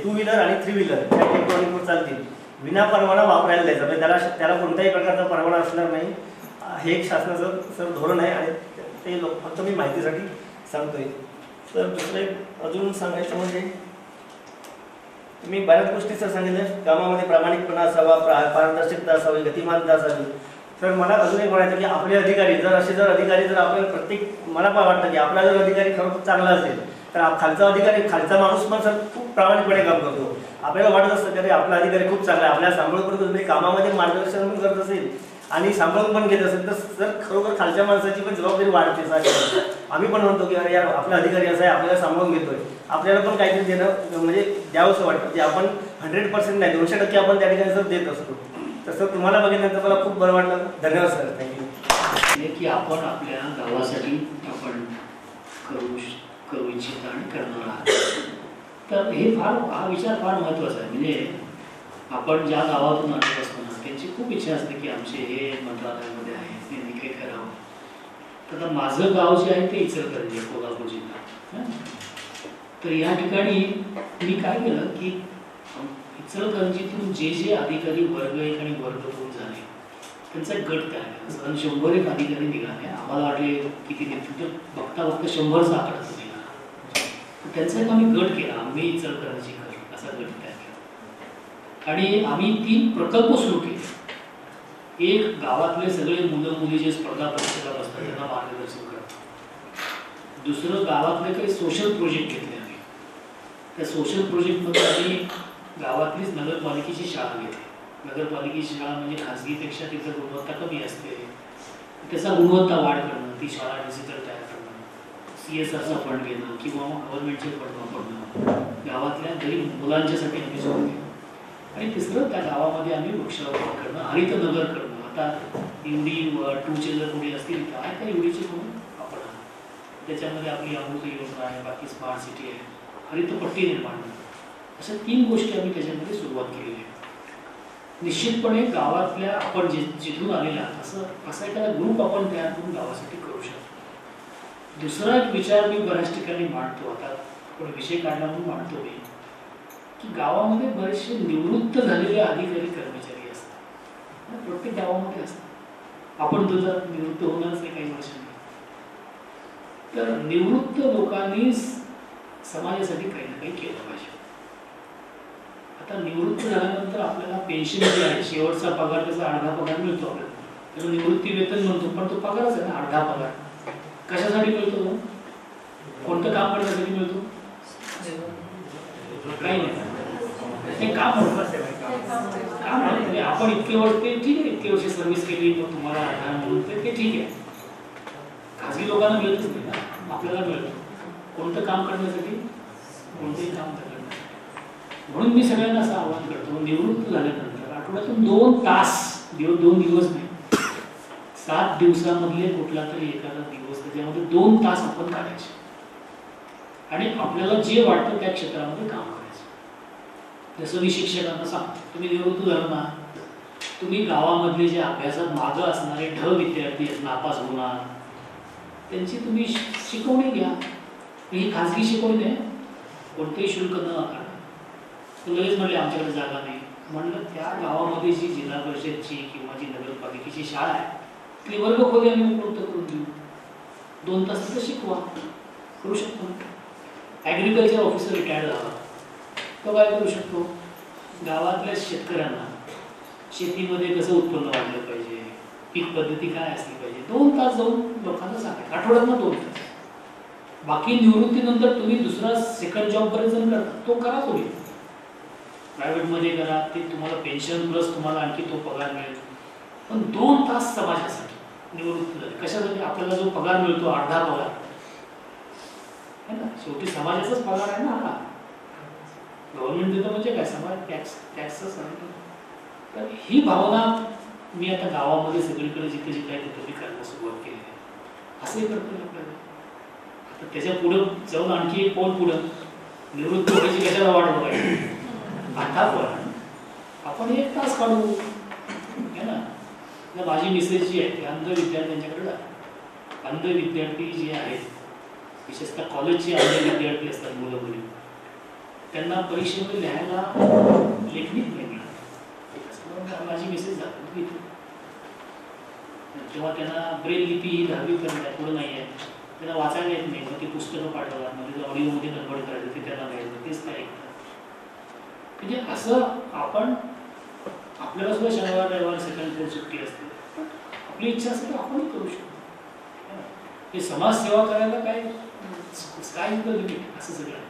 2 व्हीलर आणि 3 व्हीलर त्या इलेक्ट्रॉनिकवर चालतील, विना परवाना वापरायला द्यायचा, म्हणजे त्याला कोणत्याही प्रकारचा परवाना असणार नाही. हे एक शासनाचं सर धोरण आहे आणि ते फक्त मी माहितीसाठी सांगतोय सर. दुसरं अजून सांगायचं म्हणजे तुम्ही बऱ्याच गोष्टी सर सांगितल्या, कामामध्ये प्रामाणिकपणा असावा, पारदर्शकता असावी, गतिमानता असावी. तर मला अजून एक म्हणायचं की आपले अधिकारी जर आपल्याला प्रत्येक मला पण वाटतं की आपला जर अधिकारी खरोखर चांगला असेल तर खालचा माणूस पण सर खूप प्रामाणिकपणे काम करतो. आपल्याला वाटत असतं की अरे आपला अधिकारी खूप चांगला आहे, आपल्याला सांभाळून करतो, म्हणजे कामामध्ये मार्गदर्शन पण करत असेल आणि सांभाळून पण घेत असेल तर सर खरोखर खालच्या माणसाची पण जबाबदारी वाढते. आम्ही पण म्हणतो की अरे यार आपला अधिकारी असा आहे, आपल्याला सांभाळून घेतोय, आपल्याला पण काहीतरी देणं म्हणजे द्यावंसं वाटतं. जे आपण 100% नाही 200% आपण त्या ठिकाणी सर देत असतो. तर सर तुम्हाला बघितल्यानंतर मला खूप बरं वाटलं. धन्यवाद सर. थँक्यू. हे की आपण आपल्या गावासाठी आपण करू इच्छिता आणि करणार आहात. तर हा विचार फार महत्त्वाचा आहे. म्हणजे आपण ज्या गावातून आलेलो असतो ना, त्यांची खूप इच्छा असते की आमचे हे मंत्रालयामध्ये आहे, त्यांनी काही करावं. तर माझं गाव जे आहे ते इचलकरंजी, कोल्हापूर जिल्हा. तर या ठिकाणी मी काय केलं की इचलकरंजीतून जे अधिकारी वर्ग 1 आणि वर्ग 2 झाले त्यांचा एक गट तयार केला. साधारण 100 अधिकारी निघाले. आम्हाला वाटले किती निघतील, तर बघता 100चा आकडा निघाला. त्यांचा एक आम्ही गट केला, आम्ही इचलकरंजी कर असा गट तयार केला. आणि आम्ही 3 प्रकल्प सुरू केले. एक, गावातले सगळे मुलं मुली जे स्पर्धा परीक्षेला बसतात त्यांना मार्गदर्शन करतो. दुसरं, गावातले काही सोशल प्रोजेक्ट घेतले आम्ही. त्या सोशल प्रोजेक्टमध्ये आम्ही गावातलीच नगरपालिकेची शाळा घेतली. नगरपालिकेची शाळा म्हणजे खाजगीपेक्षा तिथं गुणवत्ता कमी असते, त्याचा गुणवत्ता वाढ करणं, ती शाळा डिजिटल तयार करणं, CSRचा फंड घेणं किंवा मग गव्हर्नमेंटचे फंड वापरणं, गावातल्या गरीब मुलांच्यासाठी आम्ही सुरू केलं. आणि तिसरं, त्या गावामध्ये आम्ही वृक्षारोपण करणं, हरित नगर करणं. आता UD 2चे जर कोणी असतील तर आहे का UDचे म्हणून आपण, त्याच्यामध्ये आपली अमृत योजना आहे, बाकी स्मार्ट सिटी आहे, हरित पट्टी निर्माण करणं. अशा 3 गोष्टी आम्ही त्याच्यामध्ये सुरुवात केलेली आहे. निश्चितपणे गावातल्या आपण जिथून आलेला असा एखादा ग्रुप आपण तयार करून गावासाठी करू शकतो. दुसरा एक विचार मी बऱ्याच ठिकाणी मांडतो, आता पण विषय काढला म्हणून मांडतो मी, की गावामध्ये बरेचसे निवृत्त झालेले अधिकारी कर्मचारी असतात. प्रत्येक गावामध्ये असतात. आपण तो जर निवृत्त होणारच नाही काही वर्षांनी. तर निवृत्त लोकांनी समाजासाठी काही ना काही केलं पाहिजे. आता निवृत्त झाल्यानंतर आपल्याला पेन्शन जे आहे, शेवटचा पगार, त्याचा अर्धा पगार मिळतो आपल्याला. त्याला निवृत्ती वेतन म्हणतो, पण तो पगारच आहे ना, अर्धा पगार. कशासाठी मिळतो तो? कोणतं काम करण्यासाठी मिळतो? काही नाही, ते काम म्हणजे आपण इतके वर्ष, ते ठीक आहे, इतके वर्ष सर्व्हिस केली मग तुम्हाला आधार म्हणून ते ठीक आहे. खाजगी लोकांना मिळतच नाही ना, आपल्याला मिळतं. कोणतं काम करण्यासाठी? कोणतेही काम करण्यासाठी. म्हणून मी सगळ्यांना असं आवाहन करतो, निवृत्त झाल्यानंतर आठवड्यातून 2 तास, 2 दिवस नाही, 7 दिवसामधले कुठला तरी एखादा दिवस त्याच्यामध्ये 2 तास आपण काढायचे आणि आपल्याला जे वाटतं त्या क्षेत्रामध्ये काम करायचं. जसं मी शिक्षकांना सांगतो, तुम्ही निवृत्त झाला ना, तुम्ही गावामधले जे अभ्यासात मागं असणारे विद्यार्थी आहेत, नापास होणार, त्यांची तुम्ही शिकवणी घ्या. ही खाजगी शिकवणी आहे, कोणतेही शुल्क न आकारता. लगेच म्हणले आमच्याकडे जागा नाही. म्हणलं त्या गावामध्ये जी जिल्हा परिषदची किंवा जी नगरपालिकेची शाळा आहे ती वर्गखोली आम्ही उपलब्ध करून देऊ. 2 तास तिथं शिकवा, करू शकतो. ॲग्रिकल्चर ऑफिसर रिटायर्ड झाला तो काय करू शकतो? गावातल्या शेतकऱ्यांना शेतीमध्ये कसं उत्पन्न वाढलं पाहिजे, पीक पद्धती काय असली पाहिजे, 2 तास जाऊन लोकांना सांगायचं. आठवड्यातनं 2 तास. बाकी निवृत्तीनंतर तुम्ही दुसरा सेकंड जॉब बरेच जण करता, तो करा. तुम्ही प्रायव्हेटमध्ये करा, ते तुम्हाला पेन्शन प्लस तुम्हाला आणखी तो पगार मिळेल. पण 2 तास समाजासाठी निवृत्त झाले. कशासाठी? आपल्याला जो पगार मिळतो अर्धा पगार आहे ना, शेवटी समाजाचाच पगार आहे ना हा. गव्हर्नमेंट देतं म्हणजे काय? समाज टॅक्सच आहे. तर ही भावना मी आता गावामध्ये सगळीकडे जिथे जिथे आहे तिथे करायला सुरुवात केली आहे. असंही करतो आपल्याला. आता त्याच्या पुढं जाऊन आणखी एक पाऊल पुढं, निवृत्त व्हायची कशाला वाट बघायची? आता पण आपण 1 तास काढू आहे ना. माझी मिसेस जी आहे ती अंध विद्यार्थ्यांच्याकडे जाते. अंध विद्यार्थी जे आहेत, विशेषतः कॉलेजचे अंध विद्यार्थी असतात, मुलं मुली, त्यांना परीक्षेमध्ये लिहायला लेखणीत नाही मिळत. माझी मिसेस जाते इथे. तेव्हा त्यांना ब्रेल लिपी ही 10वी पर्यंत आहे, पुढं नाही आहे. त्यांना वाचायला येत नाही, मग ती पुस्तकं पाठवतात, मग तिथं ऑडिओमध्ये कन्वर्ट करायचं, ते त्यांना घ्यायचं, तेच काय ऐकतात. म्हणजे असं आपण, आपल्याला सुद्धा शनिवार रविवार सेकंड फोर्थ सुट्टी असते, आपली इच्छा असेल तर आपणही करू शकतो. हे समाजसेवा करायला काय लिमिट असं सगळं.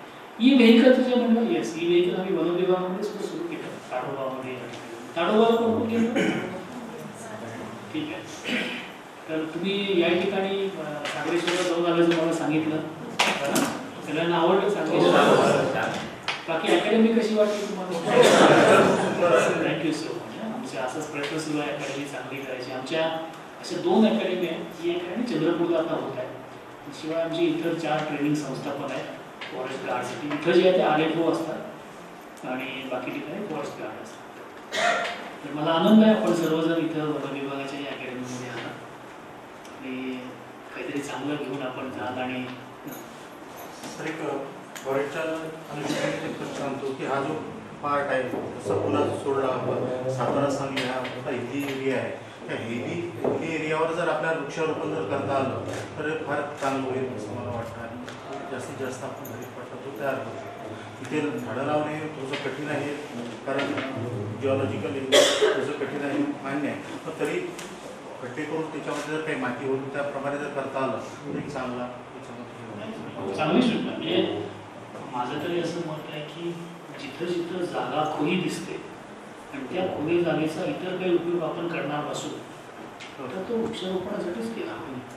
ई व्हेकलचं जे म्हणलं, येस, ई व्हेकल आम्ही वन विभागामध्ये सुद्धा सुरू केलं. ताडोबामध्ये, ताडोबाला कोण केलं? ठीक आहे. तर तुम्ही या ठिकाणी सागरेश्वरला जाऊन आल्याचं मला सांगितलं, सगळ्यांना आवडलं सांगितलं. बाकी अकॅडमी कशी वाटली तुम्हाला? Thank you so much. आमच्या असाच प्रयत्न सुरू आहे अकॅडमी चांगली करायची. आमच्या अशा 2 अकॅडमी आहेत. ही अकॅडमी चंद्रपूरला आता होत आहे. शिवाय आमची इतर 4 ट्रेनिंग संस्था पण आहेत फॉरेस्ट गार्डसाठी. इथं जे आहे ते RFO असतात आणि बाकी ठिकाणी फॉरेस्ट गार्ड असतात. तर मला आनंद आहे आपण सर्वजण इथं वन विभागाच्या या अकॅडमीमध्ये आहात आणि काहीतरी चांगलं घेऊन आपण जाल. आणि सर एक फॉरेस्टच्या अनुषंगाने सांगतो की हा जो पार्ट आहे जसं पुन्हा सोडला आपण सातारा सांगली हा मोठा हिली एरिया आहे. त्या हिली एरियावर जर आपल्याला वृक्षारोपण जर करता आलं तर फार चांगलं होईल असं मला वाटतं. आणि जास्तीत जास्त आपण घरी पडतो तो तयार करतो. इथे झाडं लावणे थोडंसं कठीण आहे कारण जिओलॉजिकल एरिया थोडंसं कठीण आहे मान्य आहे. पण तरी खड्डे करून त्याच्यामध्ये जर काही माती होऊन त्याप्रमाणे जर करता आलं तर एक चांगला चांगली सूचना. म्हणजे माझं तरी असं मत आहे की जिथं जिथं जागा खुली दिसते आणि त्या खुली जागेचा इतर काही उपयोग आपण करणार असू तर तो वृक्षारोपणासाठीच केला.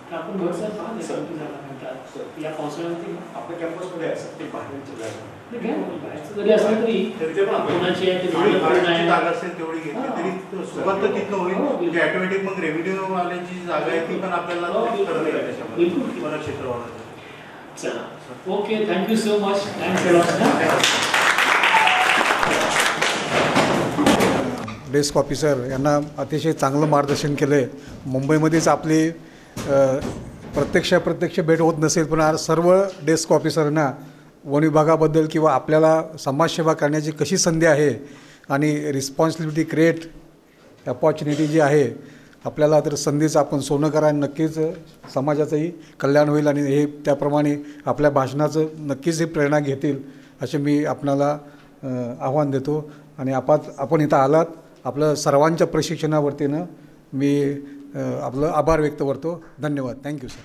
तर आपण घरचा पाहत जागा म्हणतात या पावसाळ्यामध्ये आपल्या कॅम्पसमध्ये असं ते बाहेरच्या जागा बाहेरचं जरी असलं तरी कोणाची आहे ते जागा असेल तेवढी घेतली तरी सुरुवात तर तिथं होईल की ऑटोमॅटिक मग रेव्हेन्यू वाल्याची जागा आहे ती पण आपल्याला करता येईल त्याच्यामध्ये वन क्षेत्र वाढवतं. चला okay thank you so much. Thanks. Desk officer यांना अतिशय चांगलं मार्गदर्शन केलं आहे. मुंबईमध्येच आपली प्रत्यक्ष भेट होत नसेल पण आज सर्व डेस्क ऑफिसरांना वन विभागाबद्दल किंवा आपल्याला समाजसेवा करण्याची कशी संधी आहे आणि रिस्पॉन्सिबिलिटी क्रिएट अपॉर्च्युनिटी जी आहे आपल्याला तर संधीचं आपण सोनं करा. नक्कीच समाजाचंही कल्याण होईल आणि हे त्याप्रमाणे आपल्या भाषणाचं नक्कीच हे प्रेरणा घेतील असे मी आपणाला आव्हान देतो. आणि आपण इथं आलात आपलं सर्वांच्या प्रशिक्षणावरतीनं मी आपलं आभार व्यक्त करतो. धन्यवाद. Thank you sir.